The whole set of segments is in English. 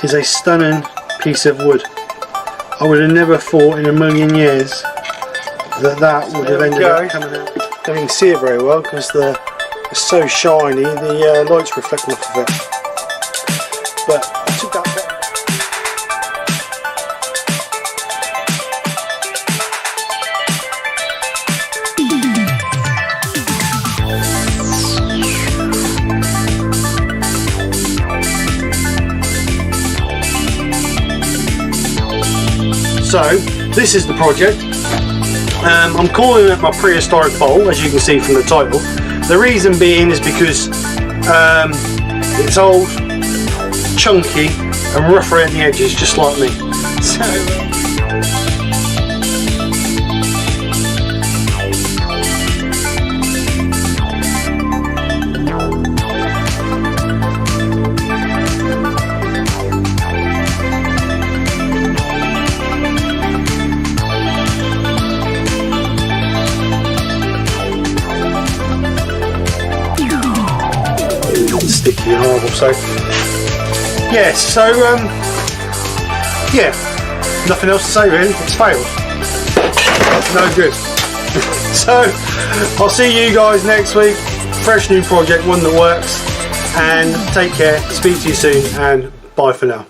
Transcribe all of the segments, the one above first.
is a stunning piece of wood. I would have never thought in a million years that would have ended up coming out. Don't even see it very well because it's so shiny, the light's reflecting off of it. But I took that bit. So this is the project. I'm calling it my prehistoric bowl, as you can see from the title. The reason being is because it's old, chunky and rough around the edges, just like me. So, sticky and horrible. So yes, so yeah, nothing else to say really. It's failed. No good. So I'll see you guys next week. Fresh new project, one that works. And take care. Speak to you soon, and bye for now.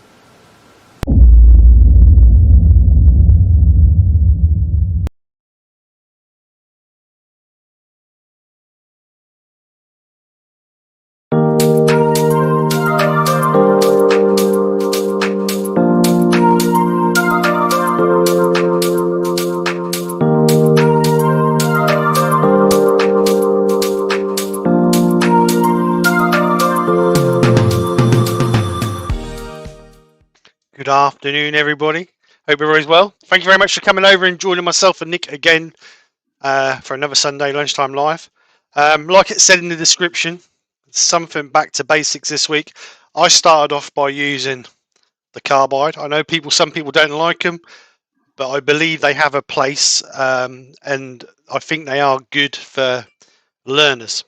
Good afternoon, everybody. Hope everybody's well. Thank you very much for coming over and joining myself and Nick again for another Sunday lunchtime live. Like it said in the description, something back to basics this week. I started off by using the carbide. I know some people don't like them, but I believe they have a place, and I think they are good for learners.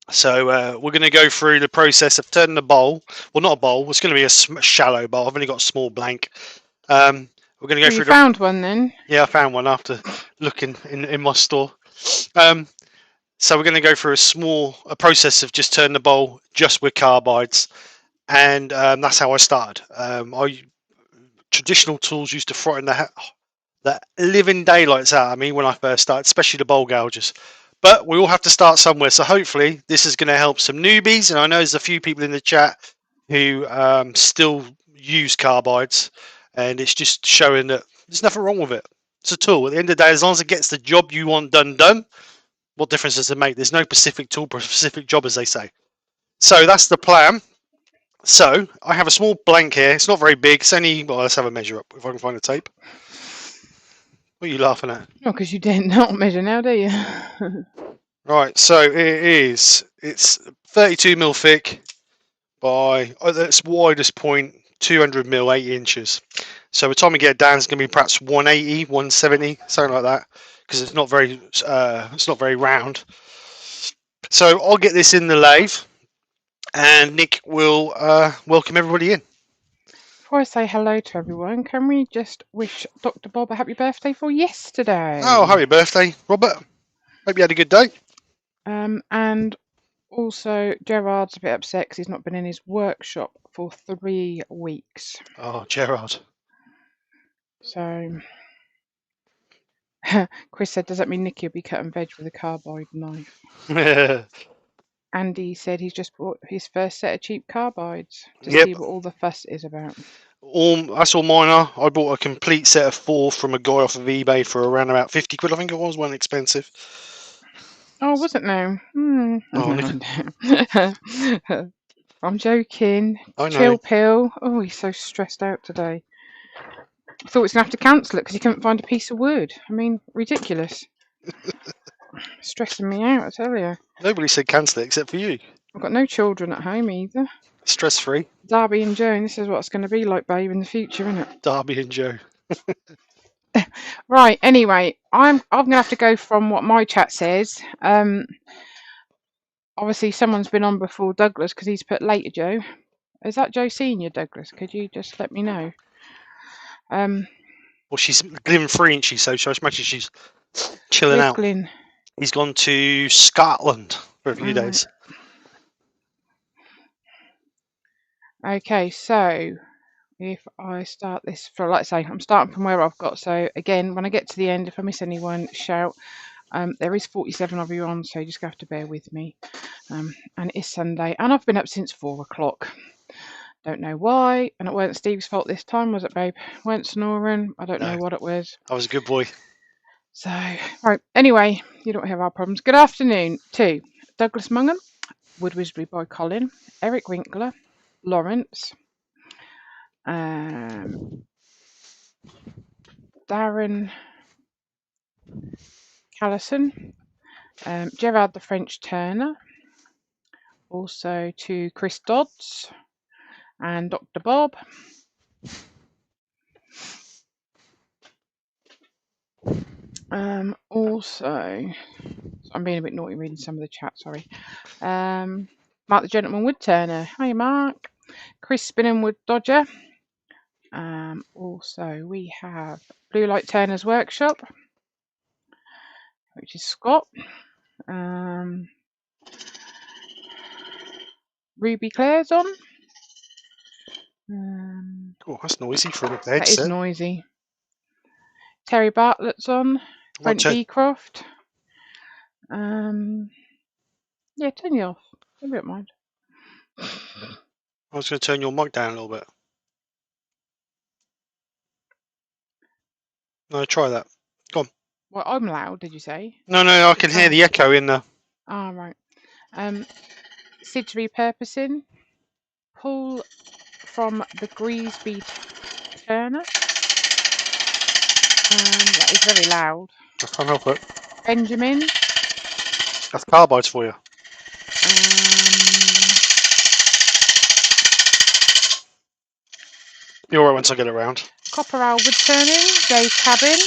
So we're going to go through the process of turning the bowl. Well, not a bowl. It's going to be a shallow bowl. I've only got a small blank. We're going to go through. You found one then? Yeah, I found one after looking in my store. So we're going to go through a process of just turning the bowl just with carbides, and that's how I started. Traditional tools used to frighten the living daylights out of me when I first started, especially the bowl gougers. But we all have to start somewhere, so hopefully this is going to help some newbies. And I know there's a few people in the chat who still use carbides, and it's just showing that there's nothing wrong with it. It's a tool. At the end of the day, as long as it gets the job you want done, what difference does it make? There's no specific tool for a specific job, as they say. So that's the plan. So I have a small blank here. It's not very big. It's only, well, let's have a measure up if I can find the tape. What are you laughing at? Oh, because you didn't not measure now, do you? Right, so it's 32mm thick by, at its widest point, 200mm, 8 inches. So by the time we get it down, it's going to be perhaps 180, 170, something like that, because it's not very round. So I'll get this in the lathe, and Nick will welcome everybody in. Before I say hello to everyone, can we just wish Dr. Bob a happy birthday for yesterday? Oh, happy birthday, Robert. Hope you had a good day. And also, Gerard's a bit upset because he's not been in his workshop for 3 weeks. Oh, Gerard. So, Chris said, does that mean Nicky will be cutting veg with a carbide knife? Andy said he's just bought his first set of cheap carbides to see what all the fuss is about. That's all mine are. I bought a complete set of 4 from a guy off of eBay for around about 50 quid. I think it was, wasn't expensive. Oh, was it now? I'm joking. I know. Chill pill. Oh, he's so stressed out today. I thought he was going to have to cancel it because he couldn't find a piece of wood. I mean, ridiculous. Stressing me out, I tell you. Nobody said cancel it except for you. I've got no children at home either. Stress free. Darby and Joe, and this is what it's going to be like, babe, in the future, isn't it? Darby and Joe. Right, anyway, I'm going to have to go from what my chat says. Obviously, someone's been on before Douglas because he's put later, Joe. Is that Joe Senior, Douglas? Could you just let me know? Well, she's living free, isn't she? So I imagine she's chilling Where's out. Glyn? He's gone to Scotland for a few days. Okay, so if I start this, for like I say, I'm starting from where I've got. So again, when I get to the end, if I miss anyone, shout. There is 47 of you on, so you just have to bear with me. And it is Sunday, and I've been up since 4 o'clock. Don't know why, and it weren't Steve's fault this time, was it, babe? Weren't snoring. I don't know what it was. I was a good boy. So, right, anyway, you don't have our problems. Good afternoon to Douglas Mungham, Wood Wizardry by Colin, Eric Winkler, Lawrence, Darren Callison, Gerard the French Turner, also to Chris Dodds and Dr. Bob. Also, I'm being a bit naughty reading some of the chat, sorry. Mark the Gentleman Woodturner. Hi, Mark. Chris Spinning Dodger. Also, we have Blue Light Turner's Workshop, which is Scott. Ruby Claire's on. Oh, that's noisy for a That headset. is noisy. Terry Bartlett's on. Brent Beecroft. Yeah, turn you off. I don't mind. I was going to turn your mic down a little bit. No, try that. Go on. Well, I'm loud, did you say? No, I can hear the echo in the... Ah, right. Sid's repurposing. Paul from the Greasby Turner. That is very loud. I can't help it. Benjamin. That's carbides for you. You're alright once I get around. Copper Owl Woodturning. Dave Cabin.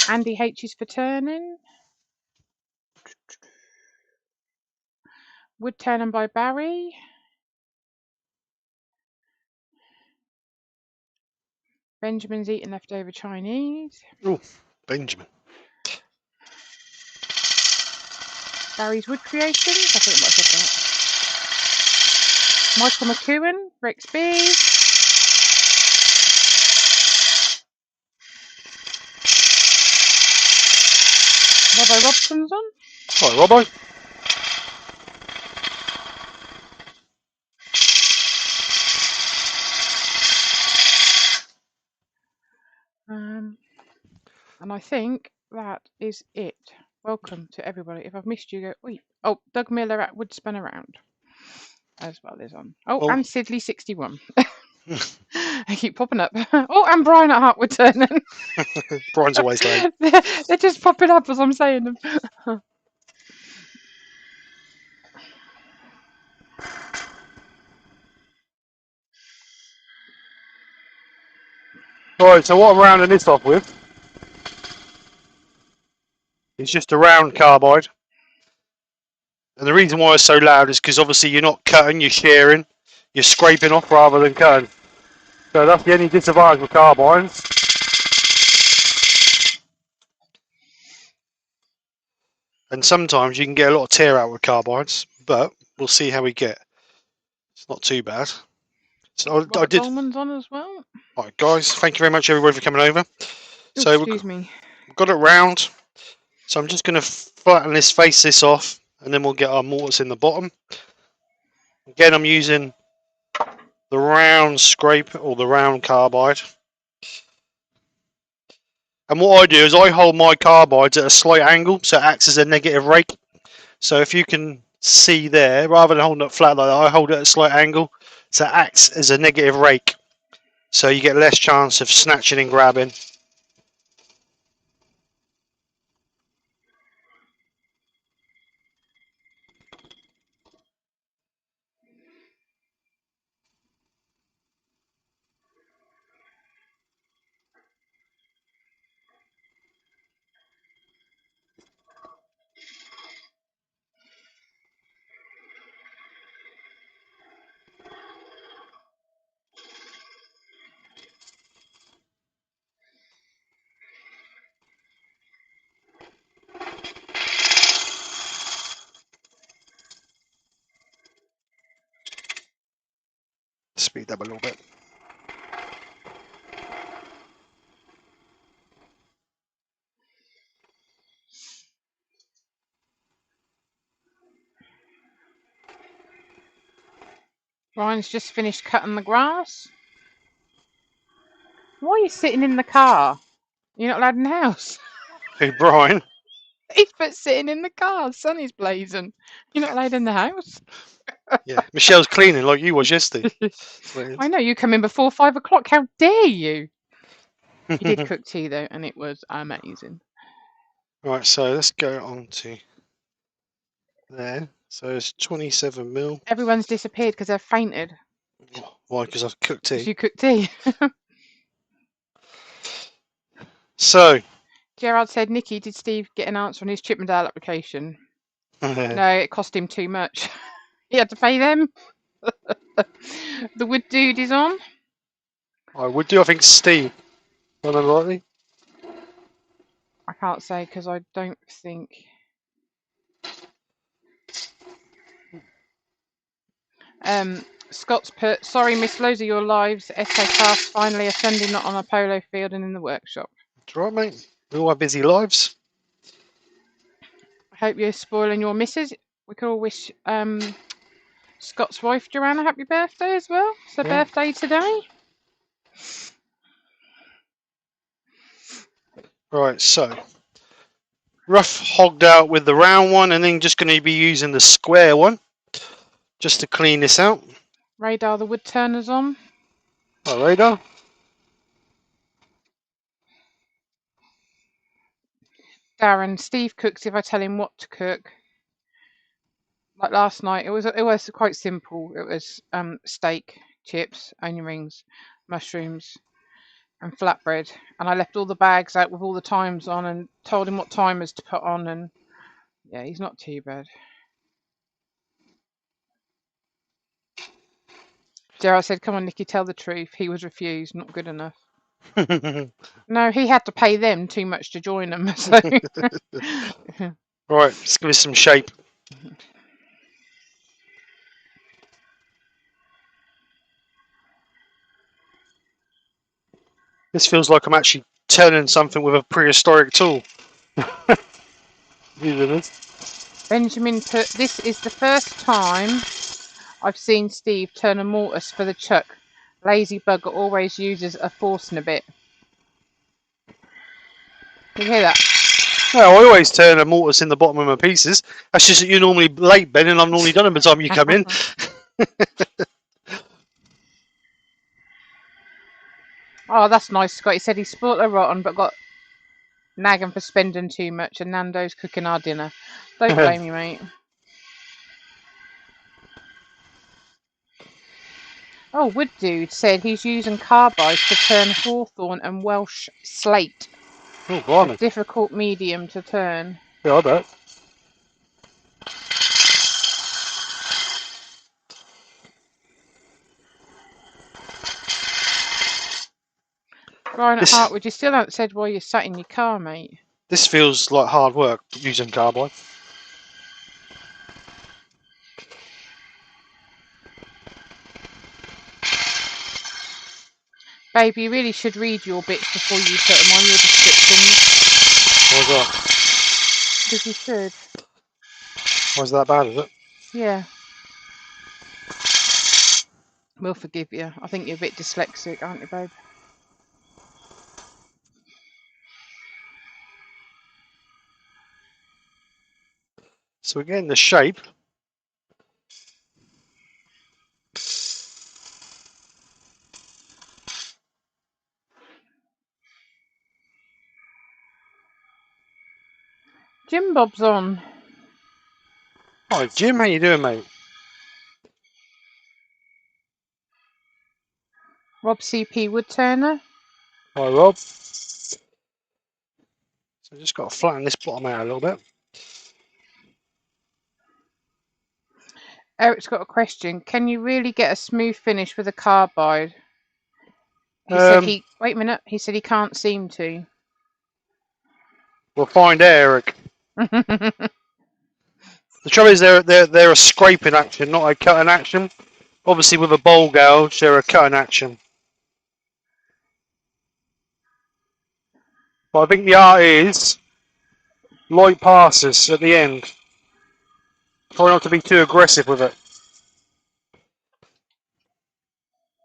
Andy H is for turning. Wood Turning by Barry. Benjamin's eating leftover Chinese. Oh, Benjamin. Barry's Wood Creations. I think I might have said that. Michael McEwen. Rex B. Robbo Robson's on. Hi, Robbo. And I think that is it. Welcome to everybody. If I've missed you, go. Oi. Oh, Doug Miller at Wood Spin Around as well is on. Oh, and Sidley 61. They keep popping up. Oh, and Brian at Heartwood Turning. Brian's always late. They're just popping up as I'm saying them. Right, so what I'm rounding this off with is just a round carbide. And the reason why it's so loud is because obviously you're not cutting, you're shearing, you're scraping off rather than cutting. So that's the only disadvantage with carbines. And sometimes you can get a lot of tear out with carbines, but we'll see how we get. It's not too bad. So I did. Dolman's on as well. Right, guys, thank you very much everybody for coming over. So excuse me. We've got it round. So I'm just going to flatten this, face this off, and then we'll get our mortars in the bottom. Again, I'm using the round scrape or the round carbide. And what I do is I hold my carbides at a slight angle, so it acts as a negative rake. So if you can see there, rather than holding it flat like that, I hold it at a slight angle, so it acts as a negative rake. So you get less chance of snatching and grabbing. speed up a little bit. Ryan's just finished cutting the grass. Why are you sitting in the car? You're not allowed in the house. Hey, Brian. He's put sitting in the car. The sun is blazing. You're not allowed in the house. Yeah, Michelle's cleaning like you was yesterday. I know, you come in before 5 o'clock. How dare you? He did cook tea though, and it was amazing. Right, so let's go on to there. So it's 27 mil. Everyone's disappeared because they've fainted. Why? Because I've cooked Because tea. you cooked tea. So. Gerard said, Nikki, did Steve get an answer on his Chippendale application? No, it cost him too much. He had to pay them. The wood dude is on. I would do. I think Steve. Unlikely. I can't say because I don't think. Scott's put, sorry, missed loads of your lives. SK Crafts finally ascending, not on a polo field and in the workshop. That's right, mate. We all have busy lives. I hope you're spoiling your missus. We could all wish Scott's wife Joanna happy birthday as well. It's her birthday today. Right, so rough hogged out with the round one, and then just going to be using the square one just to clean this out. Radar, the wood turner's on. Oh, radar. Darren, Steve cooks if I tell him what to cook. Like last night, it was quite simple. It was steak, chips, onion rings, mushrooms, and flatbread. And I left all the bags out with all the times on and told him what timers to put on. And yeah, he's not too bad. Gerard said, come on, Nikki, tell the truth. He was refused, not good enough. No, he had to pay them too much to join them. So. Right, let's give it some shape. This feels like I'm actually turning something with a prehistoric tool. Benjamin put, this is the first time I've seen Steve turn a mortise for the chuck. Lazy bugger always uses a Forstner. You hear that? Well, I always turn a mortise in the bottom of my pieces. That's just that you're normally late, Ben, and I'm normally done by the time you come in. Oh, that's nice, Scott. He said he spoilt a rotten, but got nagging for spending too much, and Nando's cooking our dinner. Don't blame me, mate. Oh, Wood Dude said he's using Carbides to turn Hawthorn and Welsh slate. Oh, blimey. A difficult medium to turn. Yeah, I bet. Ryan at Hartwood, you still haven't said why you're sat in your car, mate. This feels like hard work using carbide. Babe, you really should read your bits before you put them on your descriptions. Why's that? Because you should. Why's that bad, is it? Yeah. We'll forgive you. I think you're a bit dyslexic, aren't you, babe? So again, the shape. Jim Bob's on. Hi, Jim. How you doing, mate? Rob CP Woodturner. Hi, Rob. So I just got to flatten this bottom out a little bit. Eric's got a question. Can you really get a smooth finish with a carbide? He said he... Wait a minute. He said he can't seem to. We'll find out, Eric. The trouble is they're a scraping action, not a cutting action. Obviously, with a bowl gouge, they're a cutting action. But I think the art is light passes at the end. Try not to be too aggressive with it.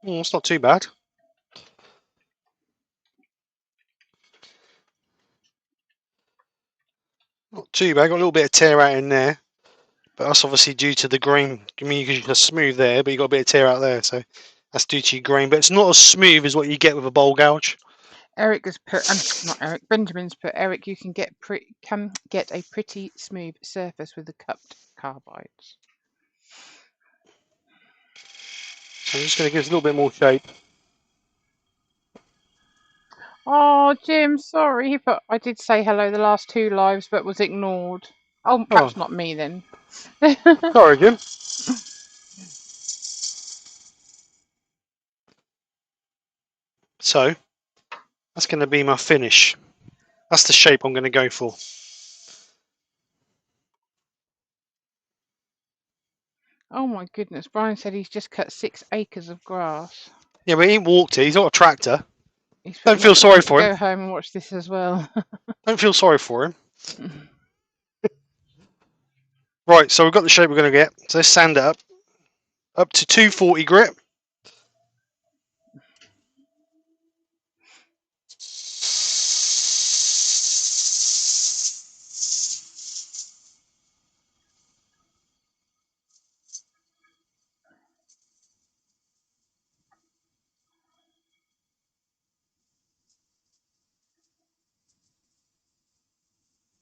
It's not too bad. Not too bad. Got a little bit of tear out in there. But that's obviously due to the grain. I mean, you can smooth there, but you got a bit of tear out there. So that's due to your grain. But it's not as smooth as what you get with a bowl gouge. Eric has put, not Eric, Benjamin's put, Eric, you can get a pretty smooth surface with the cupped carbides. So I'm just going to give it a little bit more shape. Oh, Jim, sorry, but I did say hello the last 2 lives, but was ignored. Oh, perhaps not me then. Sorry, Jim. So that's going to be my finish. That's the shape I'm going to go for. Oh my goodness, Brian said he's just cut 6 acres of grass. Yeah, but he ain't walked it. He's not a tractor. Don't He feel sorry for him. Go home and watch this as well. Don't feel sorry for him. Right, so we've got the shape we're going to get. So let's sand it up to 240 grit.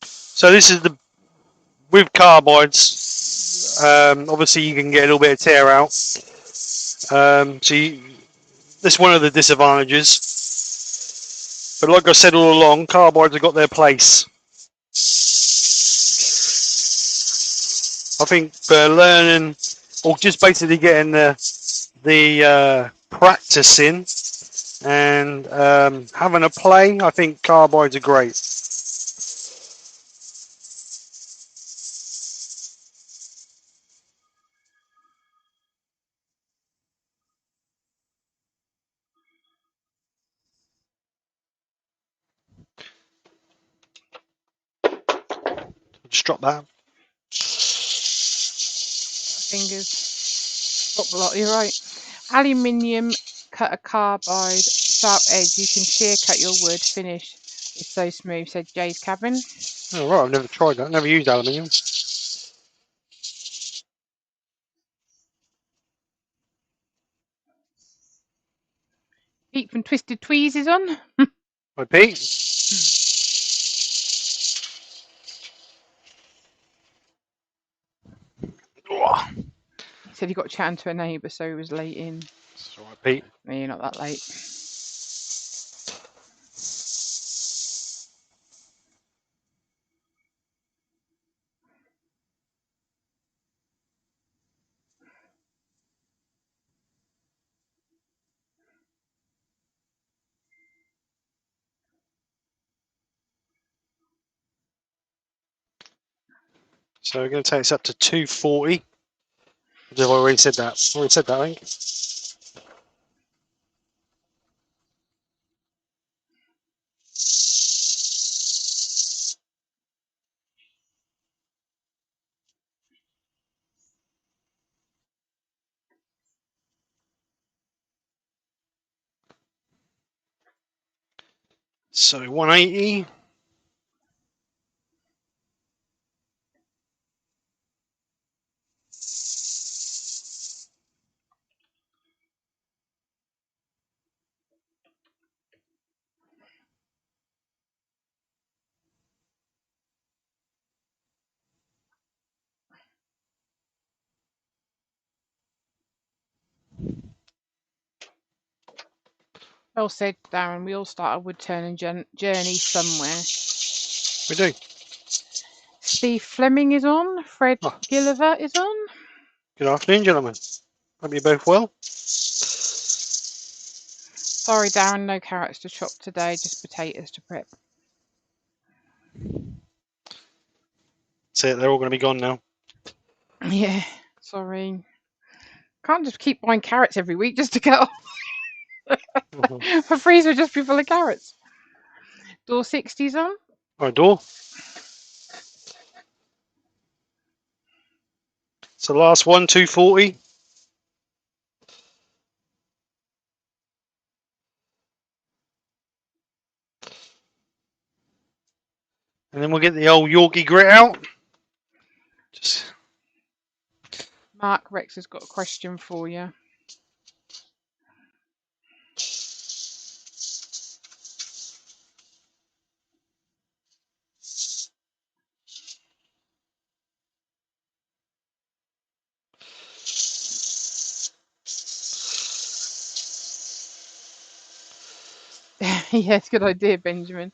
So this is with carbides. Obviously, you can get a little bit of tear out. That's one of the disadvantages. But like I said all along, carbides have got their place. I think for learning, or just basically getting the practice in and having a play, I think carbides are great. Just drop that. Fingers. Stop a lot, you're right. Aluminium cutter carbide, sharp edge. You can shear cut your wood. Finish is so smooth, said Jay's Cabin. Oh, right, I've never tried that. Never used aluminium. Pete from Twisted Tweez is on. Hi, Pete. He said he got chatting to a neighbour, so he was late in. That's all right, Pete. No, you're not that late. So we're going to take this up to 240. I've already said that. I think. So 180. Well said, Darren. We all start a wood turning journey somewhere. We do. Steve Fleming is on. Fred Gilliver is on. Good afternoon, gentlemen. Hope you're both well. Sorry, Darren, no carrots to chop today, just potatoes to prep. That's it, they're all going to be gone now. Yeah, sorry. can't just keep buying carrots every week just to get off. Mhm. My freezer would just be full of carrots. Door 60's on. Right, door. So last one, 240. And then we'll get the old Yorkie grit out. Just Mark Rex has got a question for you. Yes, good idea, Benjamin.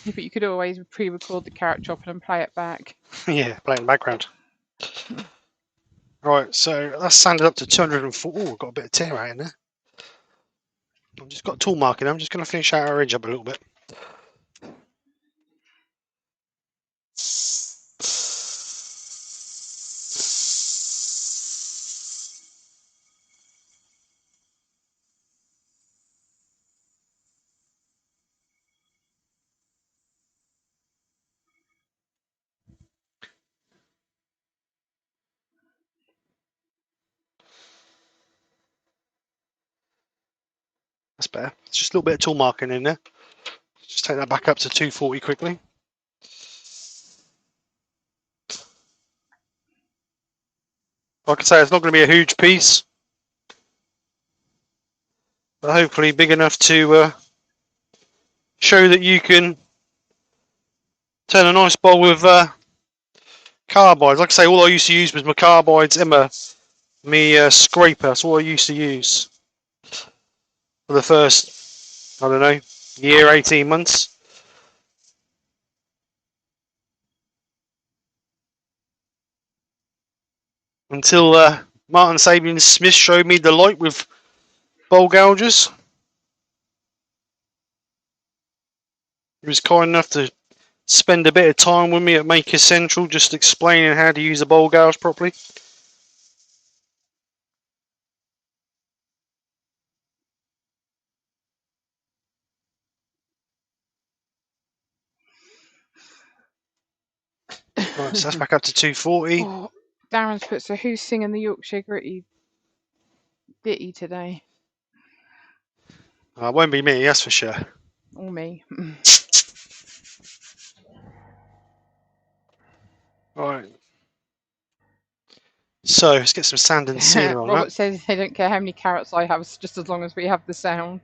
But you could always pre-record the carrot chopping and play it back. yeah, play in the background. Right, so that's sanded up to 204. Oh, got a bit of tear out in there. I've just got a tool marking. I'm just going to finish out our edge up a little bit. That's better. It's just a little bit of tool marking in there. Just take that back up to 240 quickly. Like I say, it's not going to be a huge piece, but hopefully big enough to show that you can turn a nice bowl with carbides. Like I say, all I used to use was my carbides and my scraper. That's all I used to use for the first, I don't know, year, 18 months. Until Martin Sabian Smith showed me the light with bowl gougers. He was kind enough to spend a bit of time with me at Maker Central just explaining how to use a bowl gouge properly. Right, so that's back up to 240. Oh, Darren's put, so who's singing the Yorkshire gritty ditty today? It won't be me, that's for sure. Or me. Right. So let's get some sand and sealer on Robert that. says they don't care how many carrots I have, just as long as we have the sound.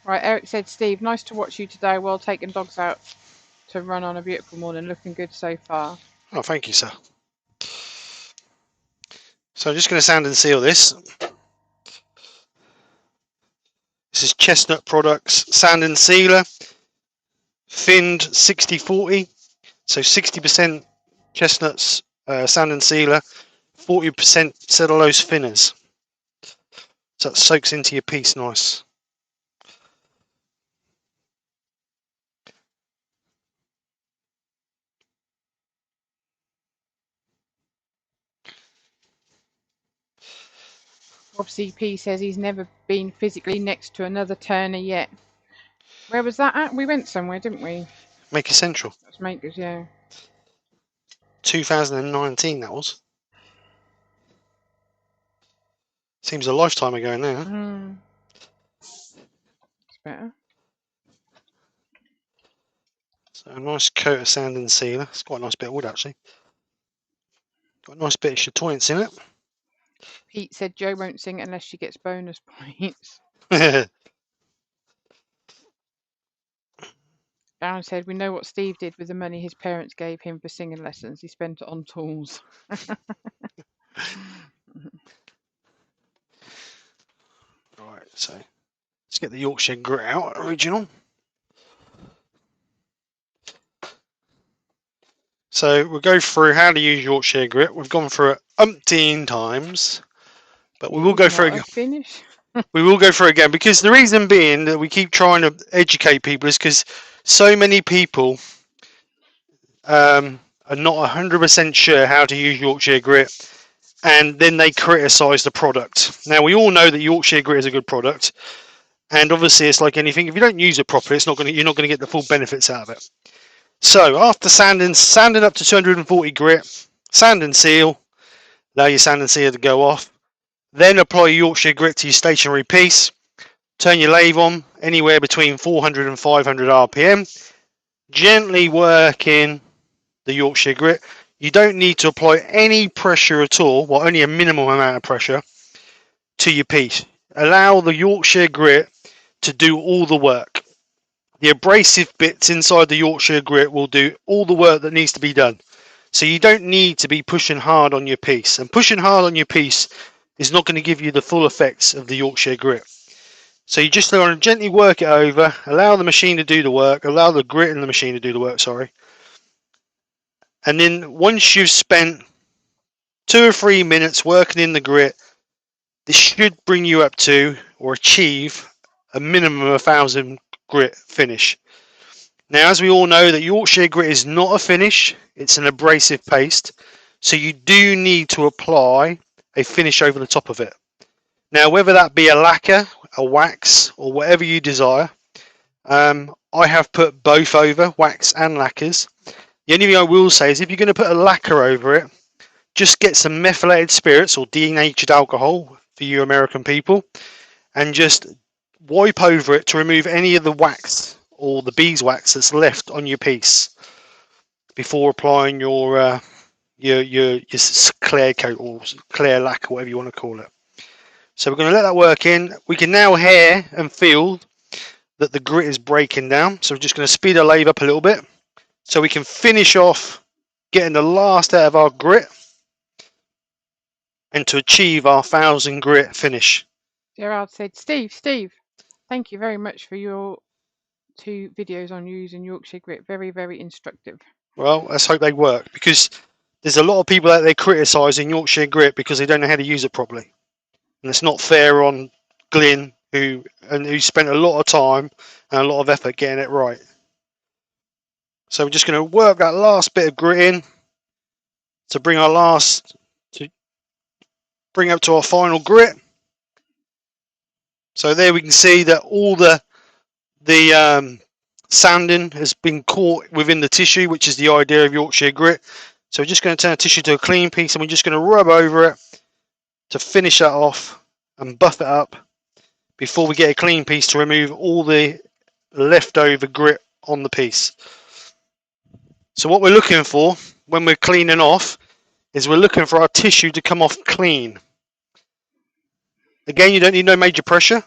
Right, Eric said, Steve, nice to watch you today while taking dogs out to run on a beautiful morning. Looking good so far. Oh, thank you, sir. So I'm just going to sand and seal this. This is Chestnut Products Sand and Sealer. Finned 60-40. So 60% chestnuts sand and sealer, 40% cellulose thinners. So that soaks into your piece nice. Rob CP says he's never been physically next to another turner yet. Where was that at? We went somewhere, didn't we? Maker Central. That's Makers, yeah. 2019 that was. Seems a lifetime ago now. It's better. So a nice coat of sand and sealer. It's quite a nice bit of wood actually. Got a nice bit of chatoyance in it. Pete said Joe won't sing unless she gets bonus points. Darren said, we know what Steve did with the money his parents gave him for singing lessons. He spent it on tools. Right, so let's get the Yorkshire grit out, original. So we'll go through how to use Yorkshire grit. We've gone through it umpteen times, but we will go through it. Finish. We will go through it again because the reason being that we keep trying to educate people is because so many people are not 100% sure how to use Yorkshire grit, and then they criticise the product. Now, we all know that Yorkshire grit is a good product, and obviously it's like anything. If you don't use it properly, you're not going to get the full benefits out of it. So after sanding up to 240 grit, sand and seal, allow your sand and seal to go off. Then apply Yorkshire grit to your stationary piece. Turn your lathe on anywhere between 400 and 500 RPM. Gently work in the Yorkshire grit. You don't need to apply any pressure at all, well, only a minimal amount of pressure to your piece. Allow the Yorkshire grit to do all the work. The abrasive bits inside the Yorkshire grit will do all the work that needs to be done. So you don't need to be pushing hard on your piece. And pushing hard on your piece is not going to give you the full effects of the Yorkshire grit. So you just want to gently work it over, allow the machine to do the work, allow the grit in the machine to do the work, sorry. And then once you've spent 2 or 3 minutes working in the grit, this should bring you up to or achieve a minimum of 1,000 grit finish. Now, as we all know, that Yorkshire grit is not a finish, it's an abrasive paste, so you do need to apply a finish over the top of it. Now, whether that be a lacquer, a wax, or whatever you desire, I have put both over, wax and lacquers. The only thing I will say is if you're going to put a lacquer over it, just get some methylated spirits or denatured alcohol for you American people, and just wipe over it to remove any of the wax or the beeswax that's left on your piece before applying your clear coat or clear lacquer, whatever you want to call it. So we're going to let that work in. We can now hear and feel that the grit is breaking down. So we're just going to speed our lathe up a little bit so we can finish off getting the last out of our grit and to achieve our 1,000 grit finish. Gerard said, Steve, thank you very much for your 2 videos on using Yorkshire grit. Very, very instructive. Well, let's hope they work, because there's a lot of people out there criticising Yorkshire grit because they don't know how to use it properly. And it's not fair on Glyn, who spent a lot of time and a lot of effort getting it right. So we're just going to work that last bit of grit in to bring up to our final grit. So there we can see that all the sanding has been caught within the tissue, which is the idea of Yorkshire grit. So we're just going to turn the tissue to a clean piece, and we're just going to rub over it to finish that off and buff it up before we get a clean piece to remove all the leftover grit on the piece. So what we're looking for when we're cleaning off is we're looking for our tissue to come off clean. Again, you don't need no major pressure.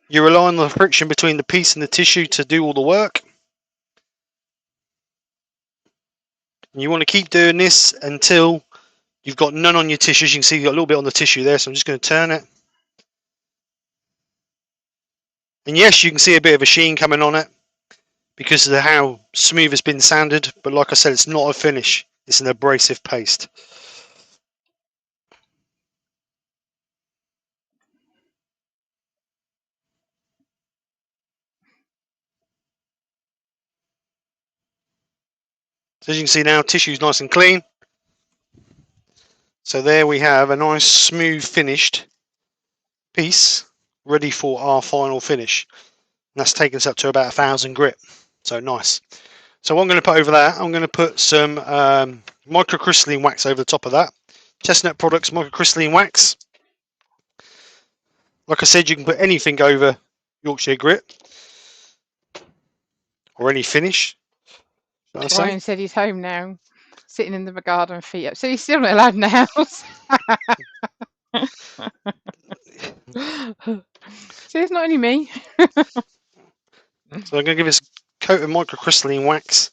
You rely on the friction between the piece and the tissue to do all the work. And you want to keep doing this until you've got none on your tissues. You can see you've got a little bit on the tissue there, so I'm just going to turn it. And yes, you can see a bit of a sheen coming on it because of how smooth it's been sanded. But like I said, it's not a finish. It's an abrasive paste. So as you can see now, tissue's nice and clean. So there we have a nice smooth finished piece ready for our final finish. And that's taken us up to about 1,000 grit. So nice. So what I'm going to put over that, I'm going to put some microcrystalline wax over the top of that. Chestnut Products microcrystalline wax. Like I said, you can put anything over Yorkshire grit or any finish. Ryan said he's home now, sitting in the garden, feet up. So he's still not allowed in the house. So it's not only me. So I'm going to give this a coat of microcrystalline wax.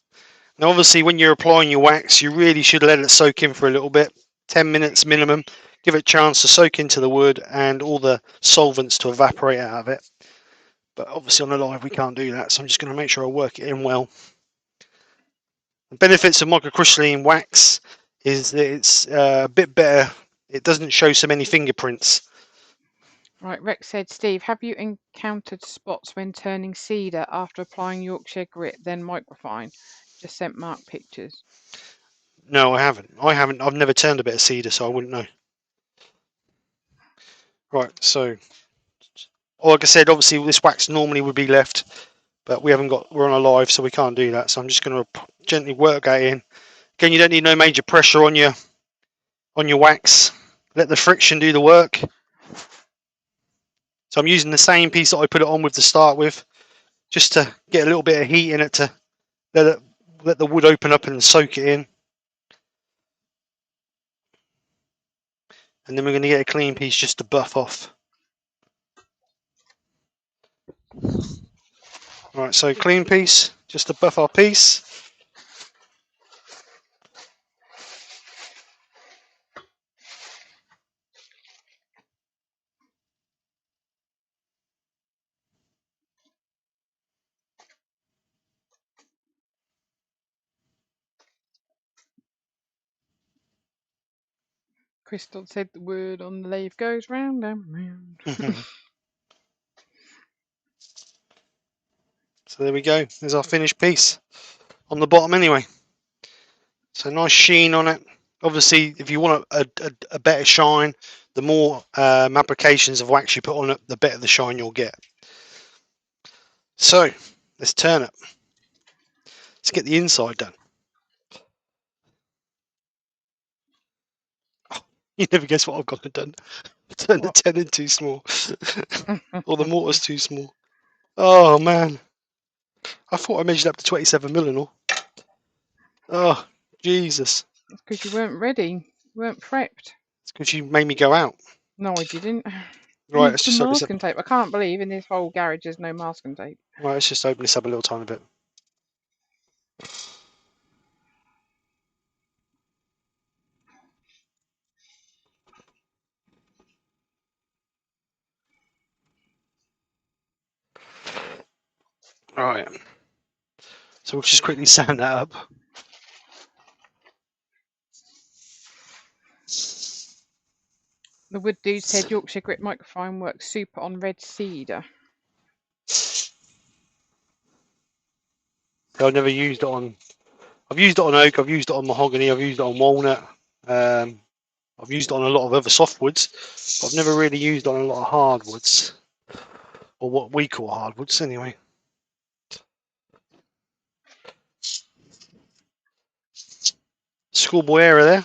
Now obviously when you're applying your wax, you really should let it soak in for a little bit, 10 minutes minimum. Give it a chance to soak into the wood and all the solvents to evaporate out of it. But obviously on the live we can't do that, so I'm just going to make sure I work it in well. The benefits of microcrystalline wax is that it's a bit better. It doesn't show so many fingerprints. Right, Rex said, Steve, have you encountered spots when turning cedar after applying Yorkshire grit, then microfine? Just sent Mark pictures. No, I haven't. I've never turned a bit of cedar, so I wouldn't know. Right, so like I said, obviously this wax normally would be left, but we're on a live, so we can't do that. So I'm just going to gently work that in. Again, you don't need no major pressure on your wax. Let the friction do the work. So I'm using the same piece that I put it on with to start with, just to get a little bit of heat in it to let the wood open up and soak it in. And then we're going to get a clean piece just to buff off. Right, so clean piece, just to buff our piece. Crystal said the word on the lathe goes round and round. So there we go. There's our finished piece on the bottom anyway. So nice sheen on it. Obviously, if you want a better shine, the more applications of wax you put on it, the better the shine you'll get. So let's turn it. Let's get the inside done. Oh, you never guess what I've got it done. Turn the tenon too small, or the mortar's too small. Oh man, I thought I measured up to 27mm and all. Oh Jesus! It's because you weren't ready. You weren't prepped. It's because you made me go out. No, I didn't. Right, Need let's some just open this up. masking tape. I can't believe in this whole garage there's no masking tape. Right, let's just open this up a little tiny bit. Right. So we'll just quickly sand that up. The wood dude said Yorkshire grit microphone works super on red cedar. I've never used it on. I've used it on oak. I've used it on mahogany. I've used it on walnut. I've used it on a lot of other softwoods. But I've never really used it on a lot of hardwoods, or what we call hardwoods, anyway. Schoolboy error there.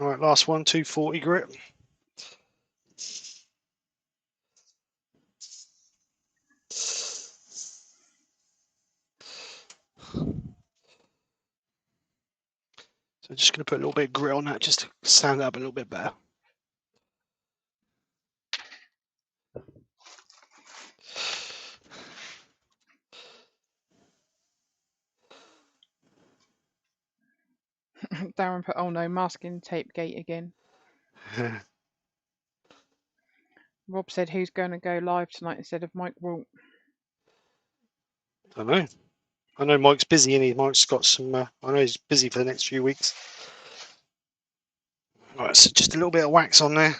All right, last one, 240 grit. So just going to put a little bit of grit on that just to sand it up a little bit better. Darren put, oh no, masking tape gate again. Rob said, who's going to go live tonight instead of Mike Walt? I know. I know Mike's busy, and Mike's got some. I know he's busy for the next few weeks. All right, so just a little bit of wax on there.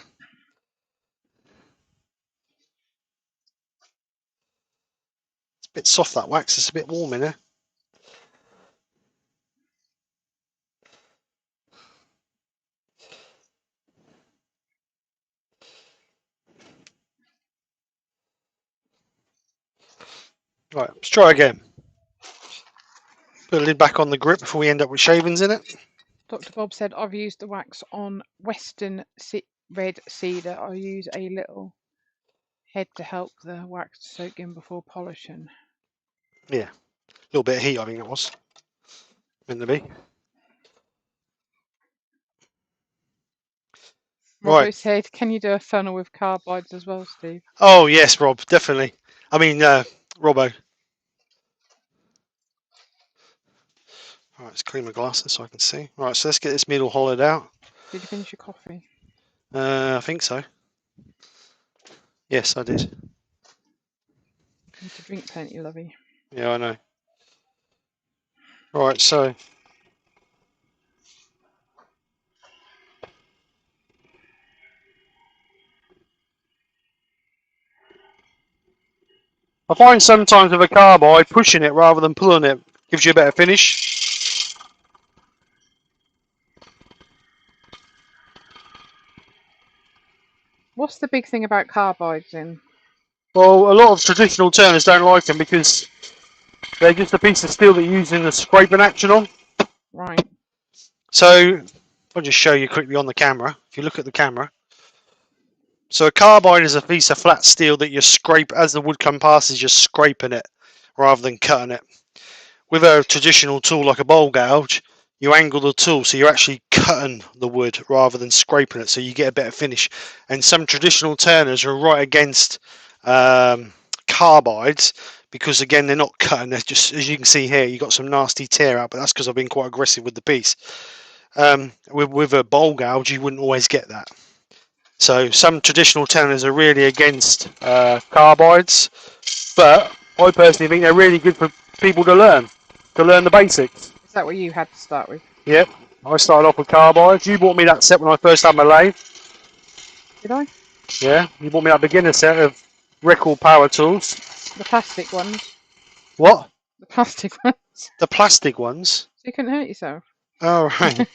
It's a bit soft, that wax. It's a bit warm in there. Right, let's try again. Put a lid back on the grip before we end up with shavings in it. Dr. Bob said, I've used the wax on Western red cedar. I'll use a little head to help the wax soak in before polishing. Yeah, a little bit of heat, I think it was meant to be. Robbo Right. said, can you do a funnel with carbides as well, Steve? Oh yes, Rob, definitely. I mean, Robbo. All right, let's clean my glasses so I can see. All right, so let's get this middle hollowed out. Did you finish your coffee? I think so. Yes, I did. You need to drink plenty, lovey. Yeah, I know. All right, so I find sometimes with a carbide, pushing it rather than pulling it gives you a better finish. What's the big thing about carbides then? Well, a lot of traditional turners don't like them because they're just a piece of steel that you're using the scraping action on. Right. So, I'll just show you quickly on the camera. If you look at the camera. So a carbide is a piece of flat steel that you scrape, as the wood comes past, you're just scraping it rather than cutting it. With a traditional tool like a bowl gouge, you angle the tool so you're actually cutting the wood rather than scraping it, so you get a better finish. And some traditional turners are right against carbides because, again, they're not cutting, they're just, as you can see here, you've got some nasty tear out, but that's because I've been quite aggressive with the piece. With a bowl gouge, you wouldn't always get that. So some traditional turners are really against carbides, but I personally think they're really good for people to learn the basics. Is that what you had to start with? Yep, I started off with carbides. You bought me that set when I first had my lathe. Did I? Yeah, you bought me that beginner set of record power tools. The plastic ones. What? The plastic ones. The plastic ones? So you couldn't hurt yourself. Oh, right.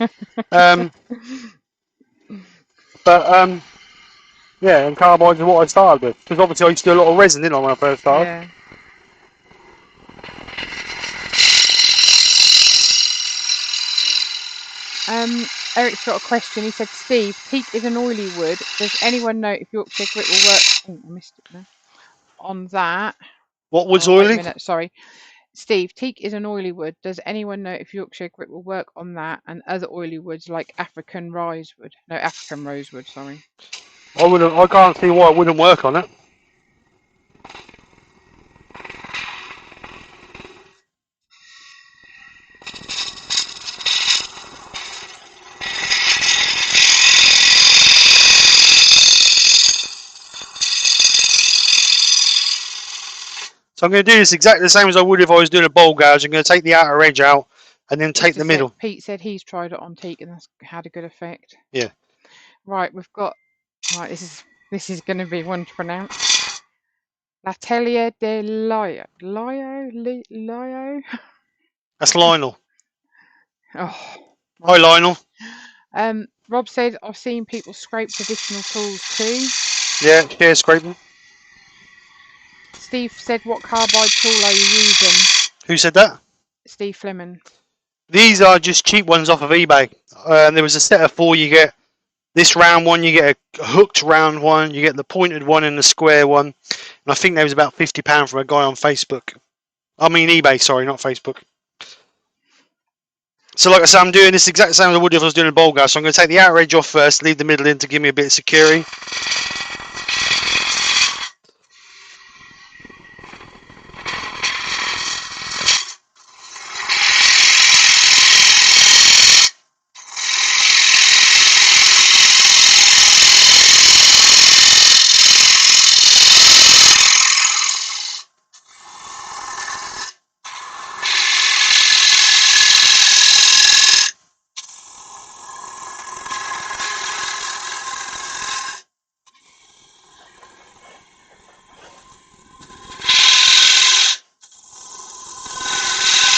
Yeah, and carbides are what I started with. Because obviously I used to do a lot of resin, didn't I, when I first started? Yeah. Eric's got a question. He said, Steve, teak is an oily wood. Does anyone know if Yorkshire grit will work? Oh, I missed it there. On that. What wood's Wait a oily? minute, sorry. Steve, teak is an oily wood. Does anyone know if Yorkshire grit will work on that and other oily woods like African rosewood? No, African rosewood, sorry. I can't see why it wouldn't work on it. So I'm going to do this exactly the same as I would if I was doing a bowl gouge. I'm going to take the outer edge out and then take the middle. Pete said he's tried it on teak and that's had a good effect. Yeah. Right, we've got. Right, this is going to be one to pronounce. L'Atelier de Lio. Lio? That's Lionel. Oh. Right. Hi, Lionel. Rob said, I've seen people scrape traditional tools too. Yeah, share scraping. Steve said, what carbide tool are you using? Who said that? Steve Fleming. These are just cheap ones off of eBay. There was a set of 4. You get this round one, you get a hooked round one, you get the pointed one and the square one. And I think there was about £50 from a guy on Facebook. I mean eBay, sorry, not Facebook. So like I said, I'm doing this exact same as I would if I was doing a bowl gouge. So I'm going to take the outer edge off first, leave the middle in to give me a bit of security.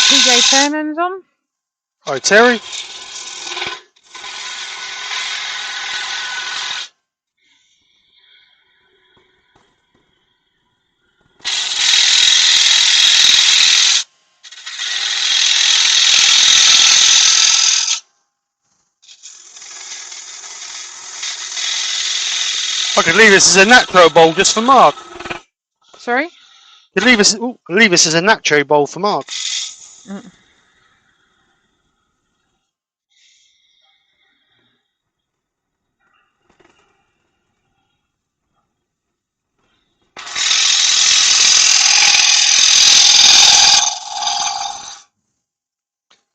PJ Turnan's on. Alright, Terry. I could leave this as a nacho bowl just for Mark. Sorry? Could leave this as a nacho bowl for Mark. Mm.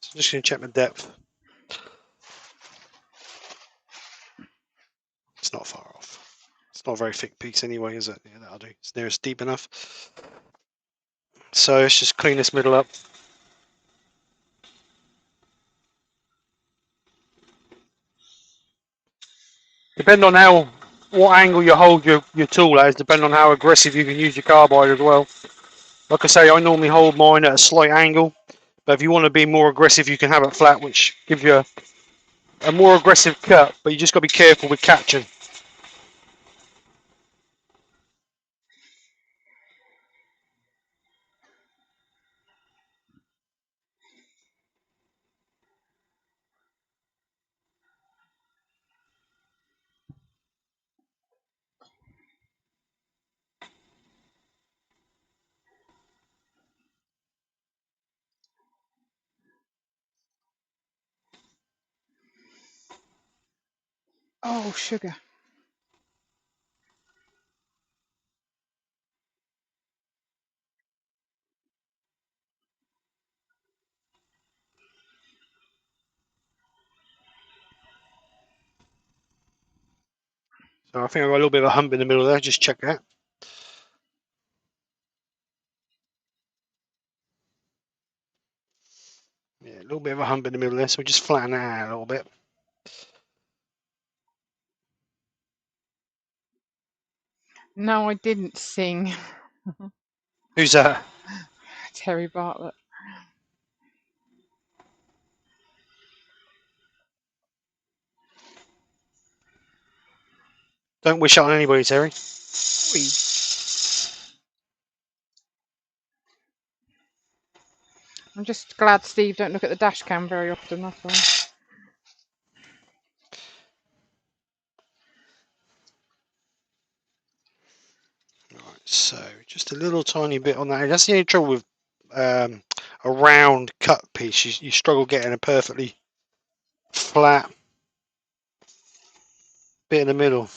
So I'm just going to check my depth. It's not far off. It's not a very thick piece anyway, is it? Yeah, that'll do. It's near as deep enough. So let's just clean this middle up. Depending on what angle you hold your tool at, is depending on how aggressive you can use your carbide as well. Like I say, I normally hold mine at a slight angle, but if you want to be more aggressive, you can have it flat, which gives you a more aggressive cut, but you just got to be careful with catching. Oh, sugar. So I think I've got a little bit of a hump in the middle there, just check that. Yeah, a little bit of a hump in the middle there, so we just flatten that out a little bit. No, I didn't sing. Who's that? Terry Bartlett. Don't wish it on anybody, Terry. Oi. I'm just glad Steve don't look at the dash cam very often, that's all. Right, so just a little tiny bit on that. That's the only trouble with a round cut piece. You struggle getting a perfectly flat bit in the middle.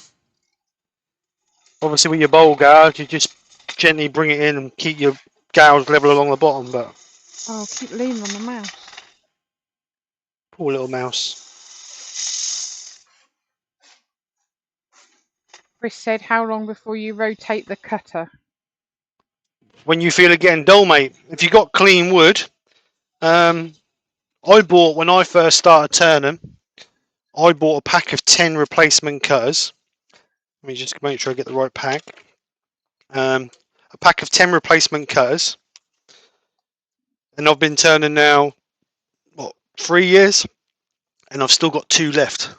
Obviously, with your bowl gouge, you just gently bring it in and keep your gouge level along the bottom. But Oh, keep leaning on the mouse. poor little mouse. Chris said, how long before you rotate the cutter? When you feel it getting dull, mate. If you got clean wood, I bought when I first started turning. I bought a pack of 10 replacement cutters. Let me just make sure I get the right pack. A pack of 10 replacement cutters, and I've been turning now, what, 3 years, and I've still got 2 left.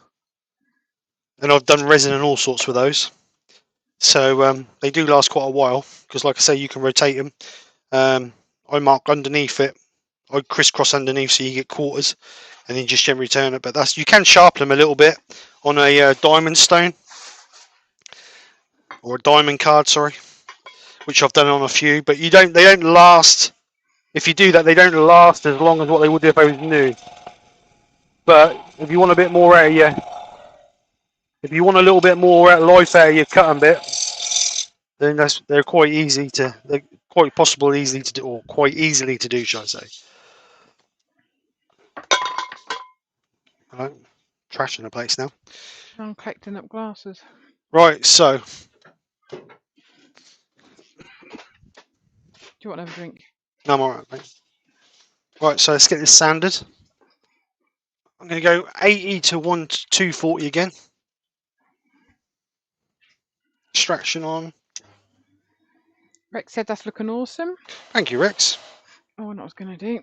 And I've done resin and all sorts with those. So they do last quite a while, because like I say, you can rotate them. I mark underneath it. I crisscross underneath so you get quarters, and then just gently turn it. But you can sharpen them a little bit on a diamond stone, or a diamond card, sorry, which I've done on a few. But they don't last. If you do that, they don't last as long as what they would do if I was new. But if you want a bit more out of your, if you want a little bit more life out of your cutting bit, then they're quite easy to, they're quite possible easily to do, or quite easily to do, shall I say? Right, trash in the place now. I'm collecting up glasses. Right, so Do you want to have a drink? no, I'm alright, mate. Right, so let's get this sanded. I'm going to go 80 to 240 again. Extraction on. Rex said that's looking awesome. Thank you, Rex. Oh, I know what I was going to do.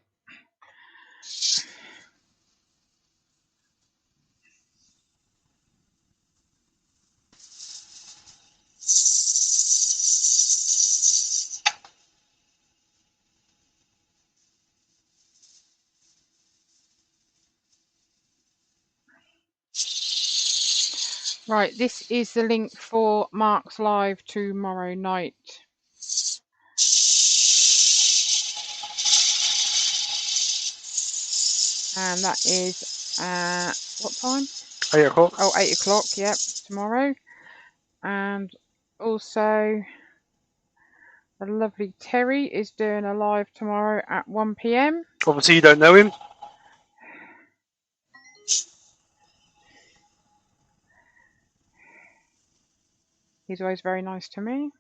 Right, this is the link for Mark's live tomorrow night. And that is what time? 8 o'clock. Oh, 8 o'clock, yep, tomorrow. And also the lovely Terry is doing a live tomorrow at 1 p.m. Obviously, you don't know him. He's always very nice to me. You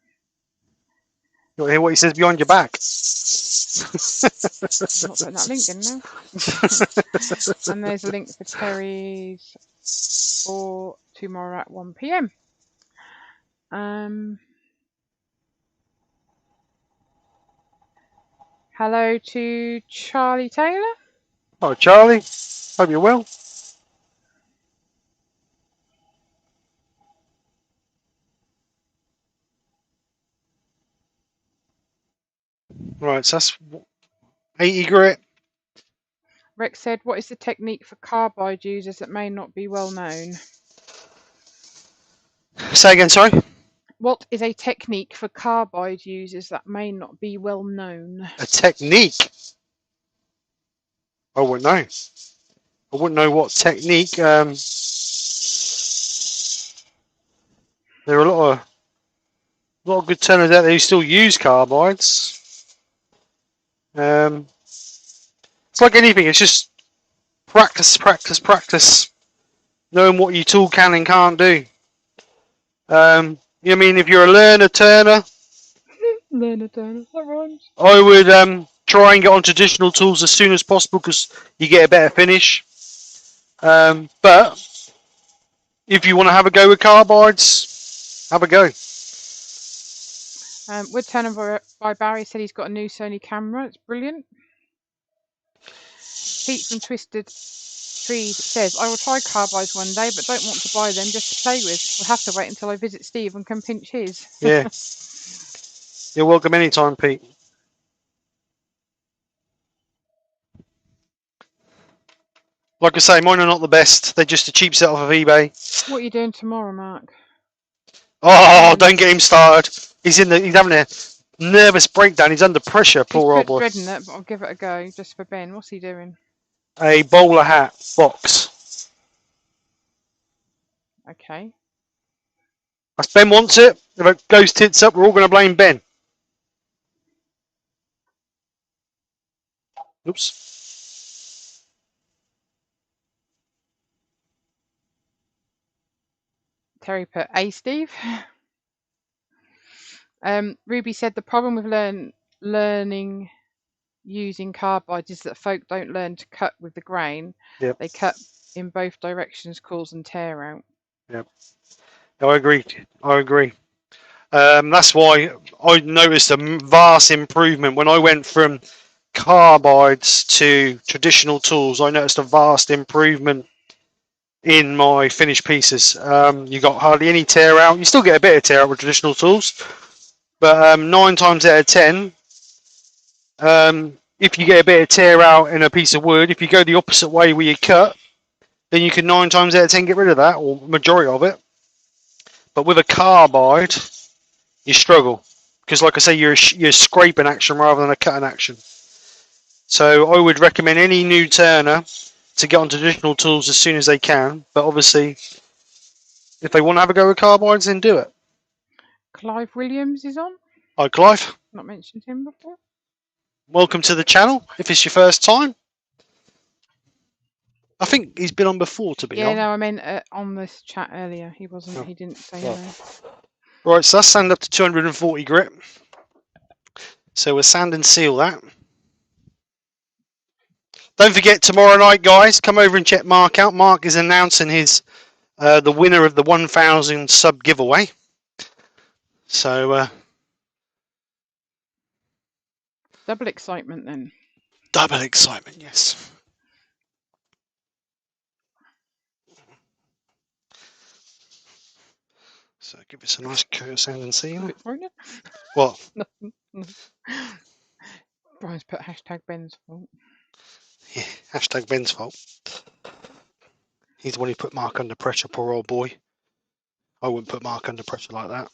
want to hear what he says behind your back? I'm not putting that link in now. And there's a link for Terry's for tomorrow at 1 p.m. Hello to Charlie Taylor. Hi, Charlie. Hope you're well. Right, so that's 80 grit. Rex said, what is the technique for carbide users that may not be well known? Say again, sorry. What is a technique for carbide users that may not be well known? A technique. I wouldn't know. I wouldn't know what technique. There are a lot of good turners out there who still use carbides. It's like anything. It's just practice, practice, practice. Knowing what your tool can and can't do. I mean, if you're a learner turner, Learner Turner, that rhymes. I would try and get on traditional tools as soon as possible because you get a better finish. But if you want to have a go with carbides, have a go. Woodturning by Barry said he's got a new Sony camera. It's brilliant. Pete from Twisted Trees says, I will try carbides one day, but don't want to buy them just to play with. We'll have to wait until I visit Steve and can pinch his. Yeah. You're welcome anytime, Pete. Like I say, mine are not the best. They're just a cheap set off of eBay. What are you doing tomorrow, Mark? Oh, don't get him started. He's having a nervous breakdown. He's under pressure, poor old boy. He's dreading it, but I'll give it a go just for Ben. What's he doing? A bowler hat box. Okay. If Ben wants it, if it goes tits up, we're all going to blame Ben. Oops. Terry put, A Steve. Ruby said the problem with learning using carbides is that folk don't learn to cut with the grain. Yep. They cut in both directions, causing tear out. Yep. I agree. That's why I noticed a vast improvement when I went from carbides to traditional tools. I noticed a vast improvement in my finished pieces. You got hardly any tear out. You still get a bit of tear out with traditional tools, but 9 times out of 10, if you get a bit of tear out in a piece of wood, if you go the opposite way where you cut, then you can 9 times out of 10 get rid of that, or majority of it. But with a carbide, you struggle because, like I say, you're scraping action rather than a cutting action. So I would recommend any new turner to get on traditional tools as soon as they can. But obviously, if they want to have a go with carbides, then do it. Clive Williams is on. Hi, Clive. Not mentioned him before. Welcome to the channel. If it's your first time, I think he's been on before. To be honest. Yeah, no, I meant on this chat earlier. He wasn't. Oh. He didn't say Well. no. Right, so that's sand up to 240 grit. So we'll sand and seal that. Don't forget, tomorrow night, guys, come over and check Mark out. Mark is announcing his the winner of the 1,000 sub giveaway. So Double excitement then. double excitement, yes. So give us a nice coat of sand and seal. What? Brian's put hashtag Ben's fault. Yeah, hashtag Ben's fault. He's the one who put Mark under pressure, poor old boy. I wouldn't put Mark under pressure like that.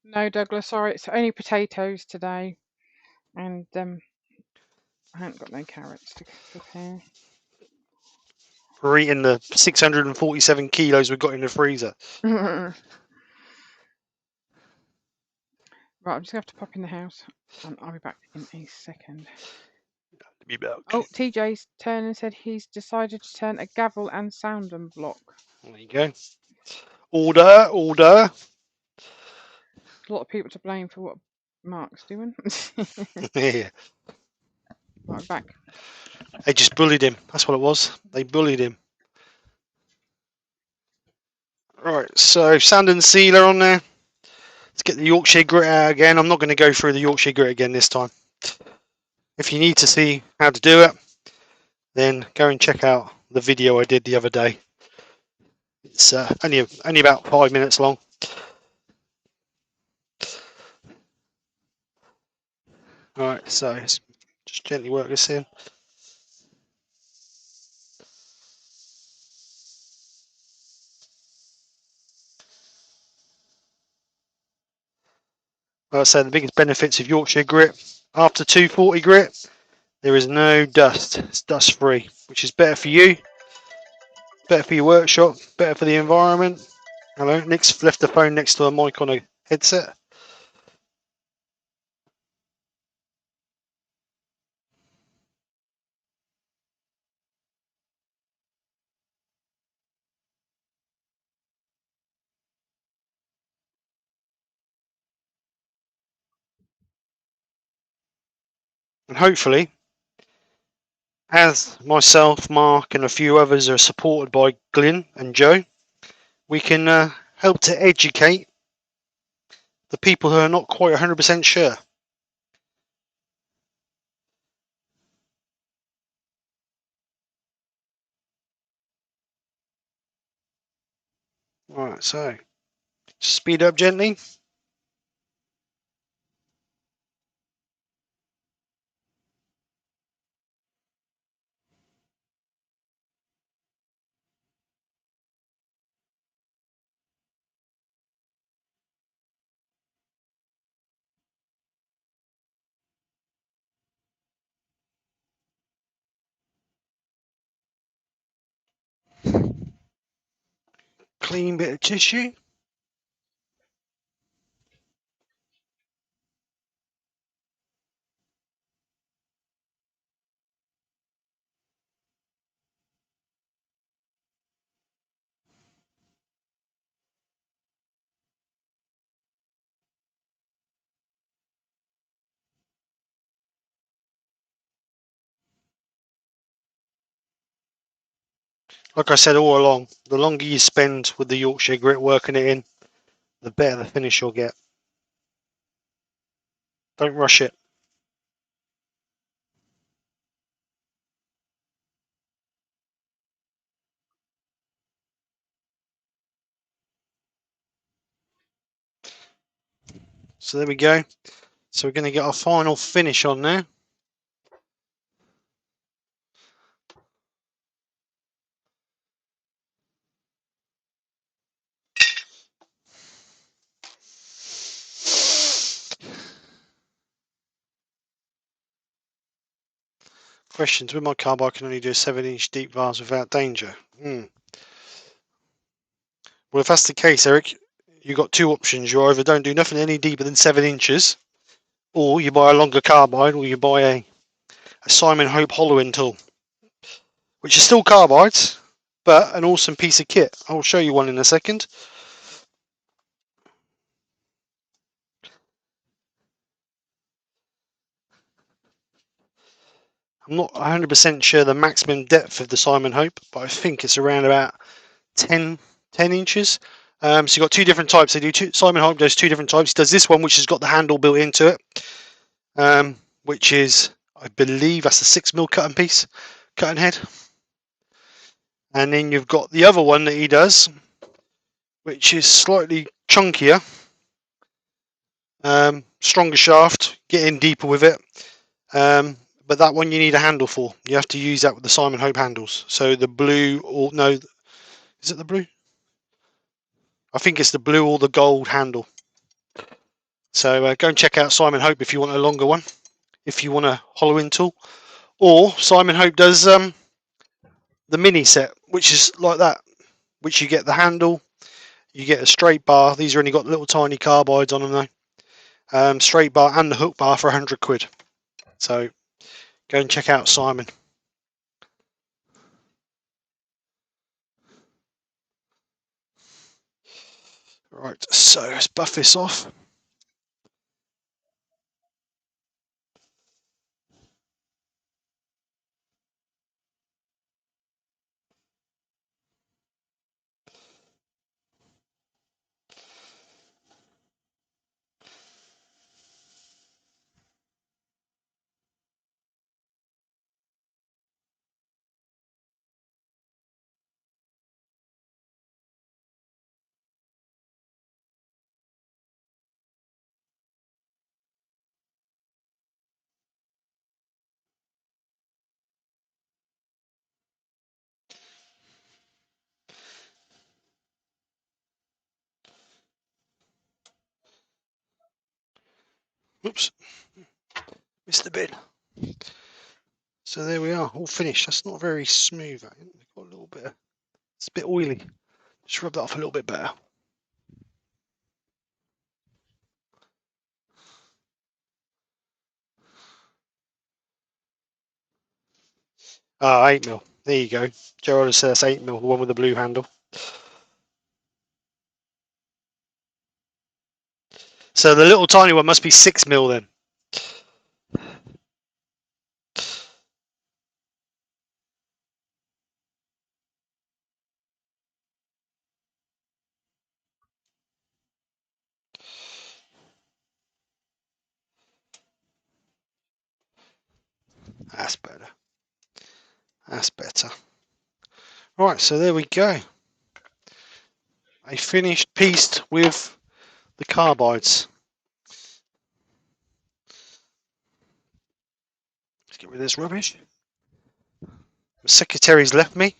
No, Douglas, sorry, it's only potatoes today. And I haven't got no carrots to prepare. We're eating the 647 kilos we've got in the freezer. Right, I'm just going to have to pop in the house. And I'll be back in a second. Be back. Oh, TJ's turned and said he's decided to turn a gavel and sounding block. There you go. Order, order. A lot of people to blame for what Mark's doing. Yeah. Right, back. They just bullied him. That's what it was. They bullied him. Right, so sand and sealer on there. Let's get the Yorkshire grit out again. I'm not going to go through the Yorkshire grit again this time. If you need to see how to do it, then go and check out the video I did the other day. It's only about 5 minutes long. Alright, so let's just gently work this in. Like I said, the biggest benefits of Yorkshire grit, after 240 grit, there is no dust. It's dust free, which is better for you, better for your workshop, better for the environment. Hello, Nick's left the phone next to a mic on a headset. And hopefully, as myself, Mark, and a few others are supported by Glyn and Joe, we can help to educate the people who are not quite 100% sure. Right, so speed up gently. Clean bit of tissue. Like I said all along, the longer you spend with the Yorkshire grit working it in, the better the finish you'll get. Don't rush it. So there we go. So we're going to get our final finish on there. Questions. With my carbide, I can only do a 7-inch deep vase without danger. Well, if that's the case, Eric, you've got two options. You either don't do nothing any deeper than 7 inches, or you buy a longer carbide, or you buy a Simon Hope hollowing tool, which is still carbides, but an awesome piece of kit. I'll show you one in a second. I'm not 100% sure the maximum depth of the Simon Hope, but I think it's around about 10 inches. So you've got two different types. They do Simon Hope does two different types. He does this one, which has got the handle built into it, which is, I believe, that's a 6mm cutting head. And then you've got the other one that he does, which is slightly chunkier, stronger shaft, get in deeper with it. But that one you need a handle for. You have to use that with the Simon Hope handles. So the blue, or no, is it the blue? I think it's the blue or the gold handle. So go and check out Simon Hope if you want a longer one, if you want a hollowing tool. Or Simon Hope does the mini set, which is like that, which you get the handle, you get a straight bar. These are only got little tiny carbides on them though. Straight bar and the hook bar for 100 quid. So go and check out Simon. Right, so let's buff this off. Oops, missed the bin. So there we are, all finished. That's not very smooth. We've got a little bit. It's a bit oily. Just rub that off a little bit better. Ah, 8mm. There you go. Gerald says that's 8mm, the one with the blue handle. So the little tiny one must be 6mm then. That's better. That's better. Right, so there we go. A finished piece with the carbides. Let's get rid of this rubbish. The secretary's left me.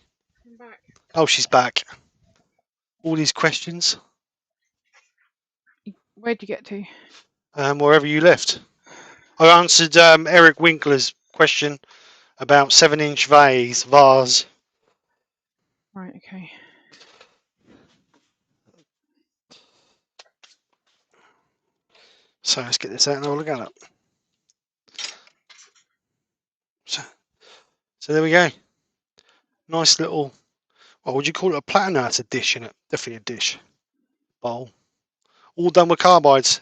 I'm back. Oh, she's back. All these questions. Where'd you get to? Wherever you left. I answered Eric Winkler's question about 7-inch vase. Right, okay. So let's get this out and have a look at it. So there we go. Nice little, what would you call it? A platter? No, it's a dish, isn't it? Definitely a dish. Bowl. All done with carbides.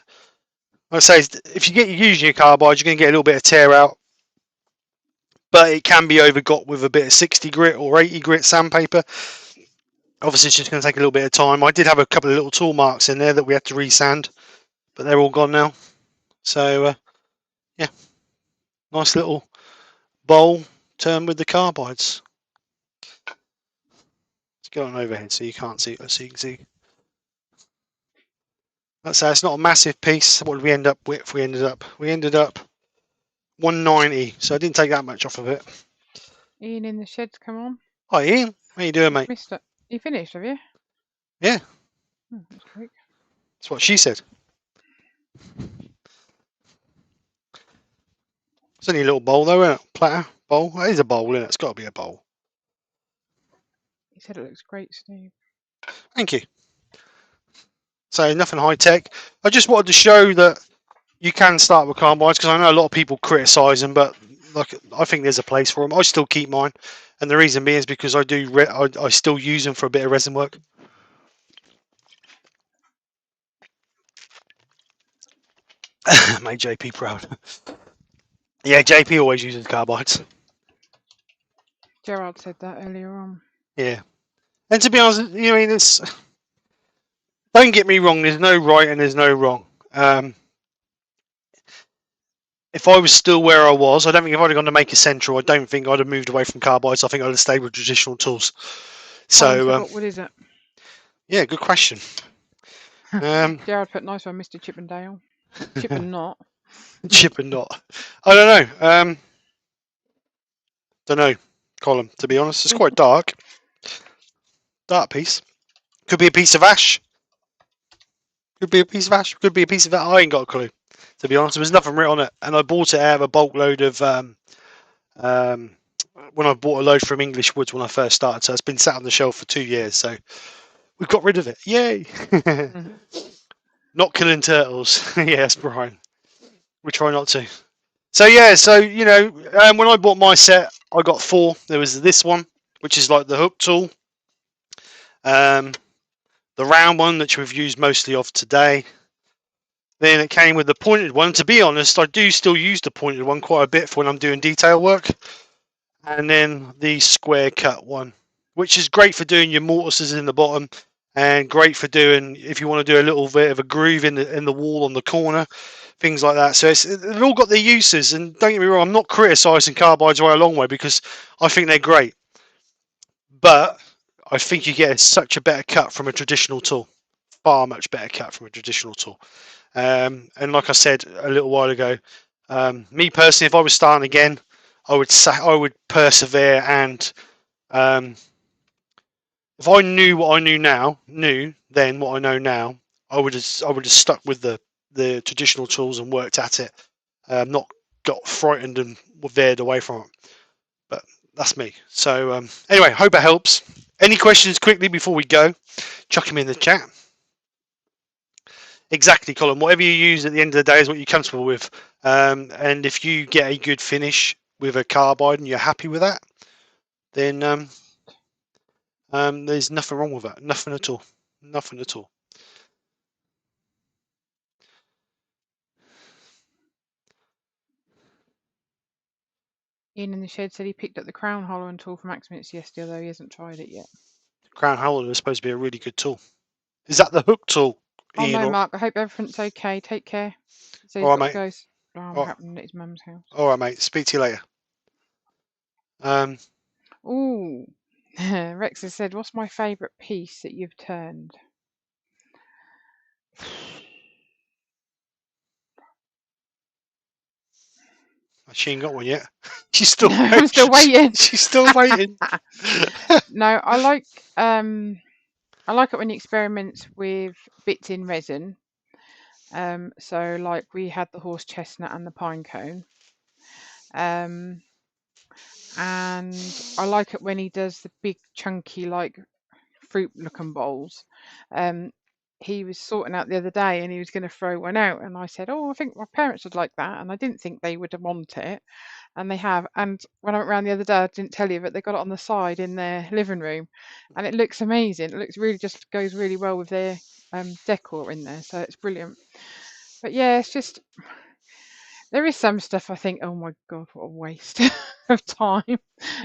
Like I say, if you get using your carbides, you're going to get a little bit of tear out. But it can be overgot with a bit of 60 grit or 80 grit sandpaper. Obviously, it's just going to take a little bit of time. I did have a couple of little tool marks in there that we had to resand, but they're all gone now. So, yeah, nice little bowl turned with the carbides. Let's go on overhead so you can't see it, so you can see. Let's say it's not a massive piece. What did we end up with? We ended up 190, so I didn't take that much off of it. Ian in the shed's come on. Hi Ian, how you doing, mate? Missed it. You finished, have you? Yeah. Oh, that's quick. That's what she said. It's only a little bowl though, isn't it? Platter, bowl. It is a bowl, isn't it? It's got to be a bowl. He said it looks great, Steve. Thank you. So nothing high tech. I just wanted to show that you can start with carbides because I know a lot of people criticise them, but like I think there's a place for them. I still keep mine, and the reason being is because I still use them for a bit of resin work. Made JP proud. Yeah, JP always uses carbides. Gerard said that earlier on. Yeah, and to be honest, you know, it's. Don't get me wrong. There's no right and there's no wrong. If I was still where I was, I don't think if I'd have gone to make a central, I don't think I'd have moved away from carbides. I think I'd have stayed with traditional tools. So, what wood is it? Yeah, good question. Gerard put nice one, Mr. Chippendale. Chip and not. Chip and not. I don't know. Don't know, Colin. To be honest, it's quite dark. Dark piece. Could be a piece of ash. Could be a piece of ash. Could be a piece of that. I ain't got a clue. To be honest, there was nothing written on it, and I bought it out of a bulk load of when I bought a load from English Woods when I first started. So it's been sat on the shelf for 2 years. So we've got rid of it. Yay! Not killing turtles. Yes, Brian. We try not to. So yeah, so you know, when I bought my set, I got 4. There was this one, which is like the hook tool. The round one, which we've used mostly of today. Then it came with the pointed one. To be honest, I do still use the pointed one quite a bit for when I'm doing detail work. And then the square cut one, which is great for doing your mortises in the bottom, and great for doing if you want to do a little bit of a groove in the wall on the corner, things like that. So they've all got their uses. And don't get me wrong, I'm not criticising carbides by a long way because I think they're great. But I think you get such a better cut from a traditional tool, far much better cut from a traditional tool. And like I said a little while ago, me personally, if I was starting again, I would persevere, and if I knew what I knew then what I know now, I would have stuck with the the traditional tools and worked at it. Not got frightened and veered away from it. But that's me. So anyway, hope it helps. Any questions quickly before we go? Chuck them in the chat. Exactly, Colin. Whatever you use at the end of the day is what you're comfortable with. And if you get a good finish with a carbide and you're happy with that, then there's nothing wrong with that. Nothing at all. Nothing at all. Ian in the shed said he picked up the crown hollowing tool from Max Minutes yesterday, although he hasn't tried it yet. Crown holder is supposed to be a really good tool. Is that the hook tool, Oh Ian? no, Mark. I hope everything's okay. Take care. So he's All right, got mate. to go. Drama happening at his mum's house. All right, mate. Speak to you later. Ooh. Rex has said, "What's my favourite piece that you've turned?" She ain't got one yet. She's still. No, I'm still waiting. She's still waiting. No, I like it when you experiment with bits in resin. So like we had the horse chestnut and the pine cone. And I like it when he does the big chunky like fruit looking bowls. He was sorting out the other day and he was going to throw one out, and I said, "Oh, I think my parents would like that," and I didn't think they would want it, and they have. And when I went around the other day, I didn't tell you, but they got it on the side in their living room, and it looks amazing. It looks really just goes really well with their decor in there, so it's brilliant. But yeah, it's just there is some stuff I think, oh my god, what a waste of time,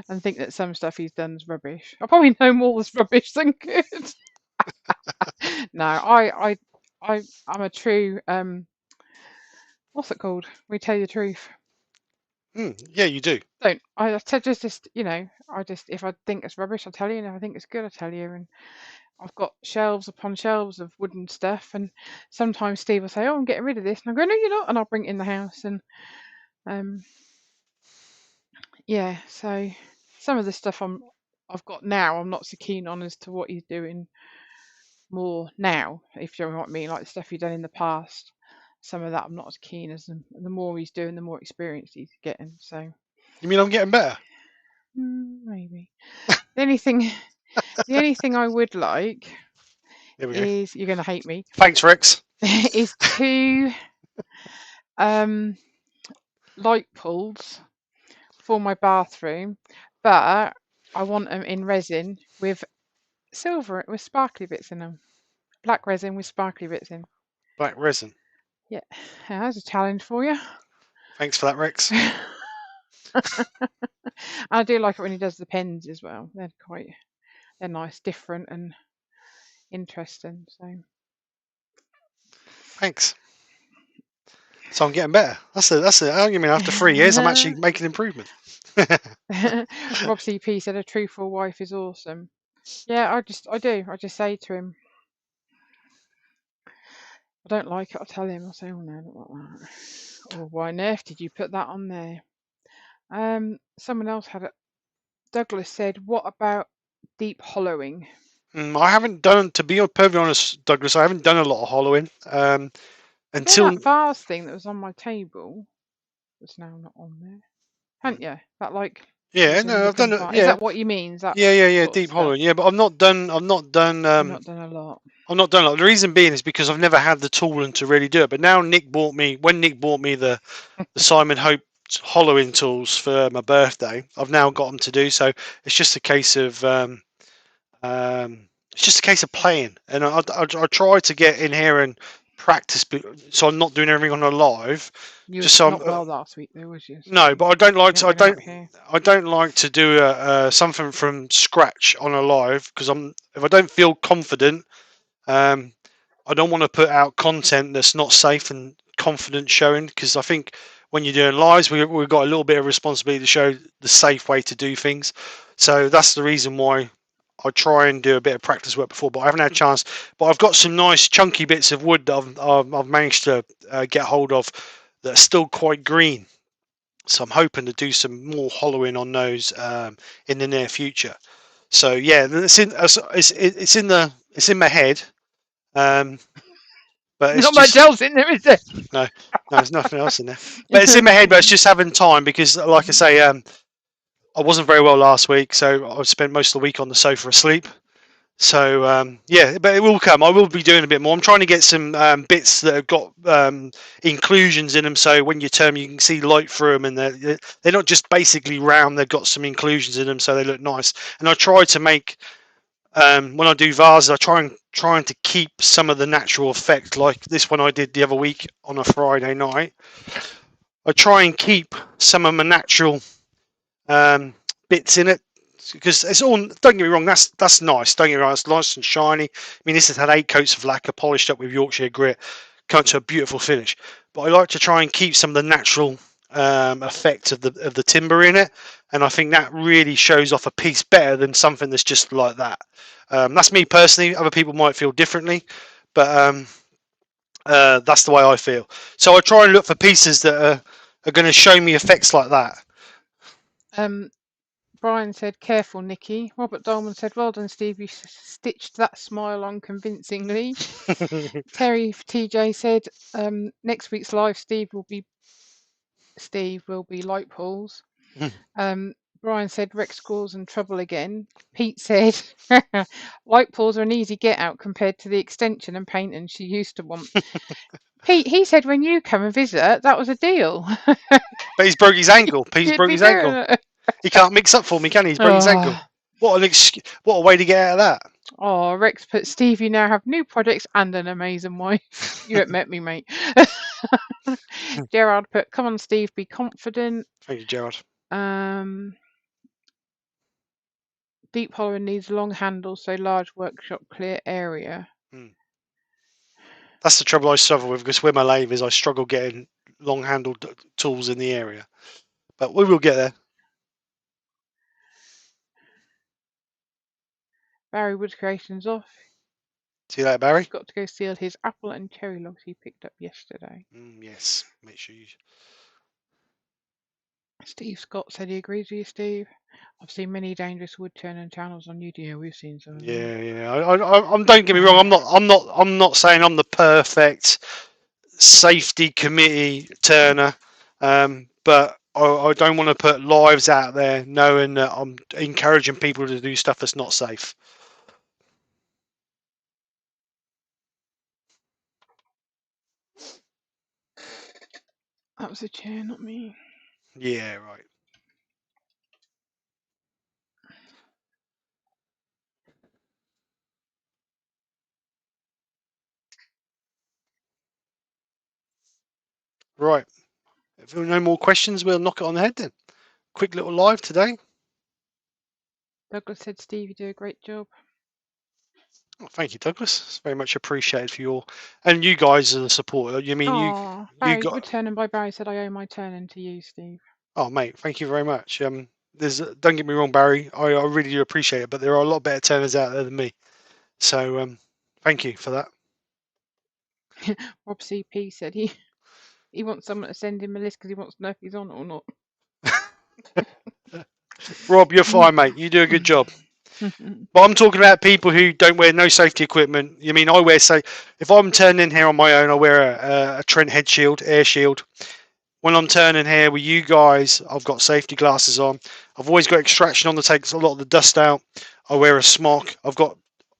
and think that some stuff he's done is rubbish. I probably know more is rubbish than good. No, I'm a true what's it called? We tell you the truth. Yeah, you do. Don't I just I just if I think it's rubbish, I'll tell you, and if I think it's good, I'll tell you. And I've got shelves upon shelves of wooden stuff, and sometimes Steve will say, "Oh, I'm getting rid of this," and I go, "No, you're not," and I'll bring it in the house. And yeah, so some of the stuff I've got now, I'm not so keen on as to what he's doing more now, if you know what I mean, like the stuff he's done in the past. Some of that I'm not as keen as the more he's doing, the more experience he's getting. So You mean I'm getting better? maybe the only thing I would like is you're going to hate me. Thanks, Rex. Is 2 light pulls for my bathroom, but I want them in resin with silver with sparkly bits in them. Black resin with sparkly bits in. Black resin. Yeah, that's a challenge for you. Thanks for that, Rex. I do like it when he does the pens as well. They're nice, different, and interesting. So Thanks. So I'm getting better. That's it. I mean, after 3 years, I'm actually making improvement. Rob CP said a truthful wife is awesome. Yeah, I just say to him, I don't like it, I'll tell him. I'll say, oh no, I don't like that. Or why on earth did you put that on there? Someone else had it. Douglas said, what about deep hollowing? I haven't done, to be perfectly honest, Douglas, I haven't done a lot of hollowing. Until that vase thing that was on my table was now not on there. Hadn't you? That like no, I've done it. Is that what you mean? Is that yeah, deep hollowing. Yeah, but I've not done. You've not done a lot. I'm not done a lot. The reason being is because I've never had the tooling to really do it. But now when Nick bought me the Simon Hope hollowing tools for my birthday, I've now got them to do. So it's just a case of playing, and I try to get in here and practice, so I'm not doing everything on a live. You just so not well last week, though, was you? No, but I don't like to. I don't like to do something from scratch on a live, because if I don't feel confident, I don't want to put out content that's not safe and confident showing, because I think when you're doing lives, we've got a little bit of responsibility to show the safe way to do things. So that's the reason why I try and do a bit of practice work before, but I haven't had a chance. But I've got some nice chunky bits of wood that I've managed to get hold of that are still quite green. So I'm hoping to do some more hollowing on those in the near future. So yeah, it's in my head. But it's Not much just else in there, is there? no, there's nothing else in there. But it's in my head. But it's just having time because, like I say, I wasn't very well last week, so I spent most of the week on the sofa asleep. So yeah, but it will come. I will be doing a bit more. I'm trying to get some bits that have got inclusions in them, so when you turn, you can see light through them, and they're not just basically round. They've got some inclusions in them, so they look nice. And I try to make when I do vases, I trying to keep some of the natural effect, like this one I did the other week on a Friday night. I try and keep some of my natural um, bits in it because it's all. Don't get me wrong, that's nice. Don't get me wrong, it's nice and shiny. I mean, this has had 8 coats of lacquer, polished up with Yorkshire grit, come to a beautiful finish. But I like to try and keep some of the natural effect of the timber in it, and I think that really shows off a piece better than something that's just like that. That's me personally. Other people might feel differently, but that's the way I feel. So I try and look for pieces that are going to show me effects like that. Brian said, "Careful, Nikki." Robert Dolman said, "Well done, Steve. You stitched that smile on convincingly." Terry TJ said, "Next week's live, Steve will be light pools." Brian said, "Rex scores and trouble again." Pete said, "Light pools are an easy get out compared to the extension and painting she used to want." Pete, he said, "When you come and visit, that was a deal." But he's broke his ankle. Pete's You'd broke be his doing ankle. it. He can't mix up for me, can he? He's broke his ankle. Oh. What a way to get out of that. Oh, Rex put, "Steve, you now have new projects and an amazing wife." You haven't met me, mate. Gerard put, "Come on, Steve, be confident." Thank you, Gerard. Deep hollowing needs long handles, so large workshop clear area. That's the trouble I struggle with because where my lathe is, I struggle getting long-handled tools in the area. But we will get there. Barry Wood Creations off. See you later, Barry. He's got to go seal his apple and cherry logs he picked up yesterday. Yes, make sure you. Steve Scott said he agrees with you, Steve. "I've seen many dangerous wood turning channels on YouTube. Yeah, we've seen some. Yeah. I'm. Don't get me wrong. I'm not saying I'm the perfect safety committee turner, but I don't want to put lives out there knowing that I'm encouraging people to do stuff that's not safe. That was a chair, not me. Yeah, right. Right. If there are no more questions, we'll knock it on the head then. Quick little live today. Douglas said, "Steve, you do a great job." Oh, thank you, Douglas. It's very much appreciated for your and you guys are the support. You mean you Barry got. Wood turning by Barry said, "I owe my turning to you, Steve." Oh, mate, thank you very much. Don't get me wrong, Barry. I really do appreciate it, but there are a lot better turners out there than me. So, thank you for that. Rob CP said he wants someone to send him a list because he wants to know if he's on it or not. Rob, you're fine, mate. You do a good job. But I'm talking about people who don't wear no safety equipment. You mean I wear if I'm turning in here on my own, I wear a Trent head shield, air shield. When I'm turning here with you guys, I've got safety glasses on. I've always got extraction on that takes a lot of the dust out. I wear a smock. I've got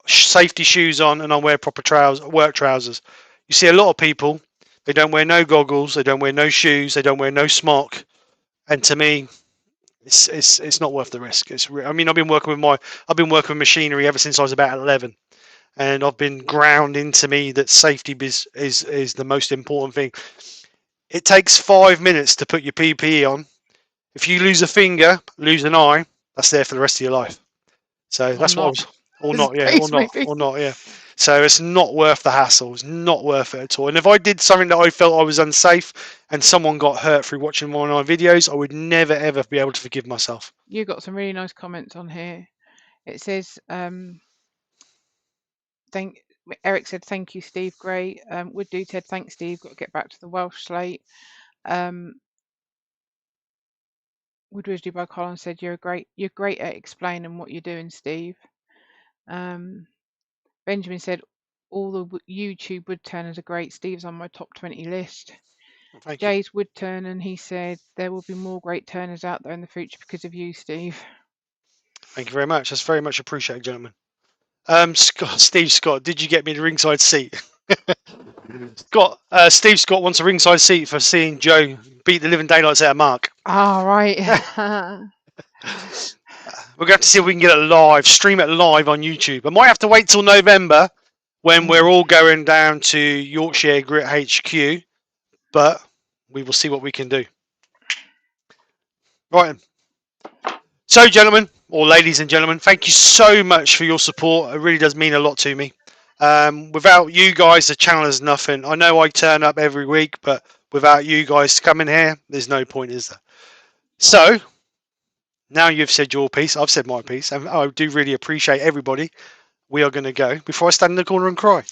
safety shoes on, and I wear proper trousers, work trousers. You see a lot of people, they don't wear no goggles, they don't wear no shoes, they don't wear no smock, and to me, it's not worth the risk. I mean, I've been working with machinery ever since I was about 11, and I've been ground into me that safety is the most important thing. It takes 5 minutes to put your PPE on. If you lose a finger, lose an eye, that's there for the rest of your life. So that's what I was, or not, yeah, or not, yeah. So it's not worth the hassle. It's not worth it at all. And if I did something that I felt I was unsafe and someone got hurt through watching one of my videos, I would never ever be able to forgive myself. You got some really nice comments on here. It says, Eric said, "Thank you, Steve. Great." Wood Dude said, "Thanks, Steve. Got to get back to the Welsh slate." Wood Wisdom by Colin said, "You're great at explaining what you're doing, Steve." Benjamin said, all the YouTube wood turners are great. Steve's on my top 20 list. Thank you. Jay's wood turn, and he said there will be more great turners out there in the future because of you, Steve. Thank you very much. That's very much appreciated, gentlemen. Steve Scott, did you get me the ringside seat? Steve Scott wants a ringside seat for seeing Joe beat the living daylights out of Mark. Ah, right. We're going to have to see if we can get it live, stream it live on YouTube. I might have to wait till November when we're all going down to Yorkshire Grit HQ, but we will see what we can do. Right. So, gentlemen, or ladies and gentlemen, thank you so much for your support. It really does mean a lot to me. Without you guys, the channel is nothing. I know I turn up every week, but without you guys coming here, there's no point, is there? So, now you've said your piece, I've said my piece, and I do really appreciate everybody. We are going to go before I stand in the corner and cry.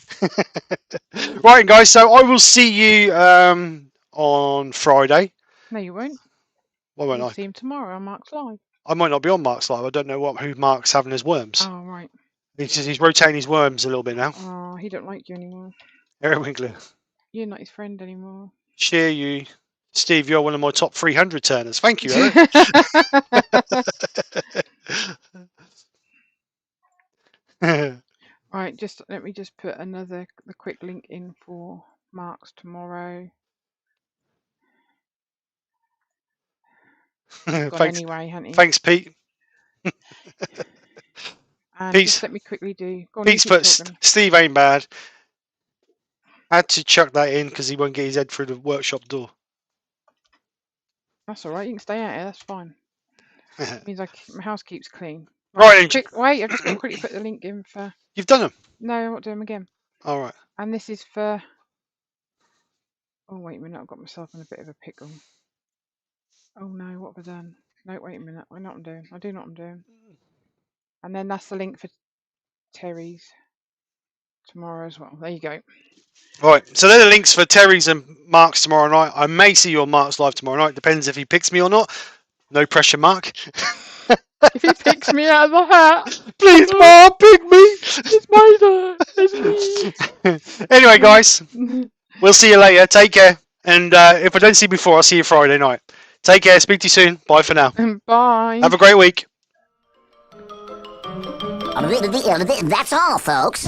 Right, guys, so I will see you on Friday. No, you won't. Why won't You'll I? see him tomorrow on Mark's Live. I might not be on Mark's live. I don't know who Mark's having as worms. Oh, right. He's rotating his worms a little bit now. Oh, he don't like you anymore. Eric Winkler. You're not his friend anymore. Cheer you. Steve, you're one of my top 300 turners. Thank you, Eric. Right, let me just put the quick link in for Mark's tomorrow. Thanks, anyway, hasn't he? Thanks, Pete. And Pete's, just let me quickly do. Go on, Pete's put Steve ain't bad. Had to chuck that in because he won't get his head through the workshop door. That's all right. You can stay out here. That's fine. It means my house keeps clean. Right. Wait, I've just got to quickly put the link in for. You've done them. No, I won't do them again. All right. And this is for. Oh wait a minute! I've got myself in a bit of a pickle. Oh no! What have I done? No, wait a minute. I know what I'm doing. I do know what I'm doing. And then that's the link for Terry's tomorrow as well. There you go. Right, so they're the links for Terry's and Mark's tomorrow night. I may see you on Mark's live tomorrow night. Depends if he picks me or not. No pressure, Mark. If he picks me out of the hat, please, Mark, pick me. It's my turn. It's me. Anyway, guys, we'll see you later. Take care, and if I don't see you before, I'll see you Friday night. Take care. Speak to you soon. Bye for now. Bye. Have a great week. That's all, folks.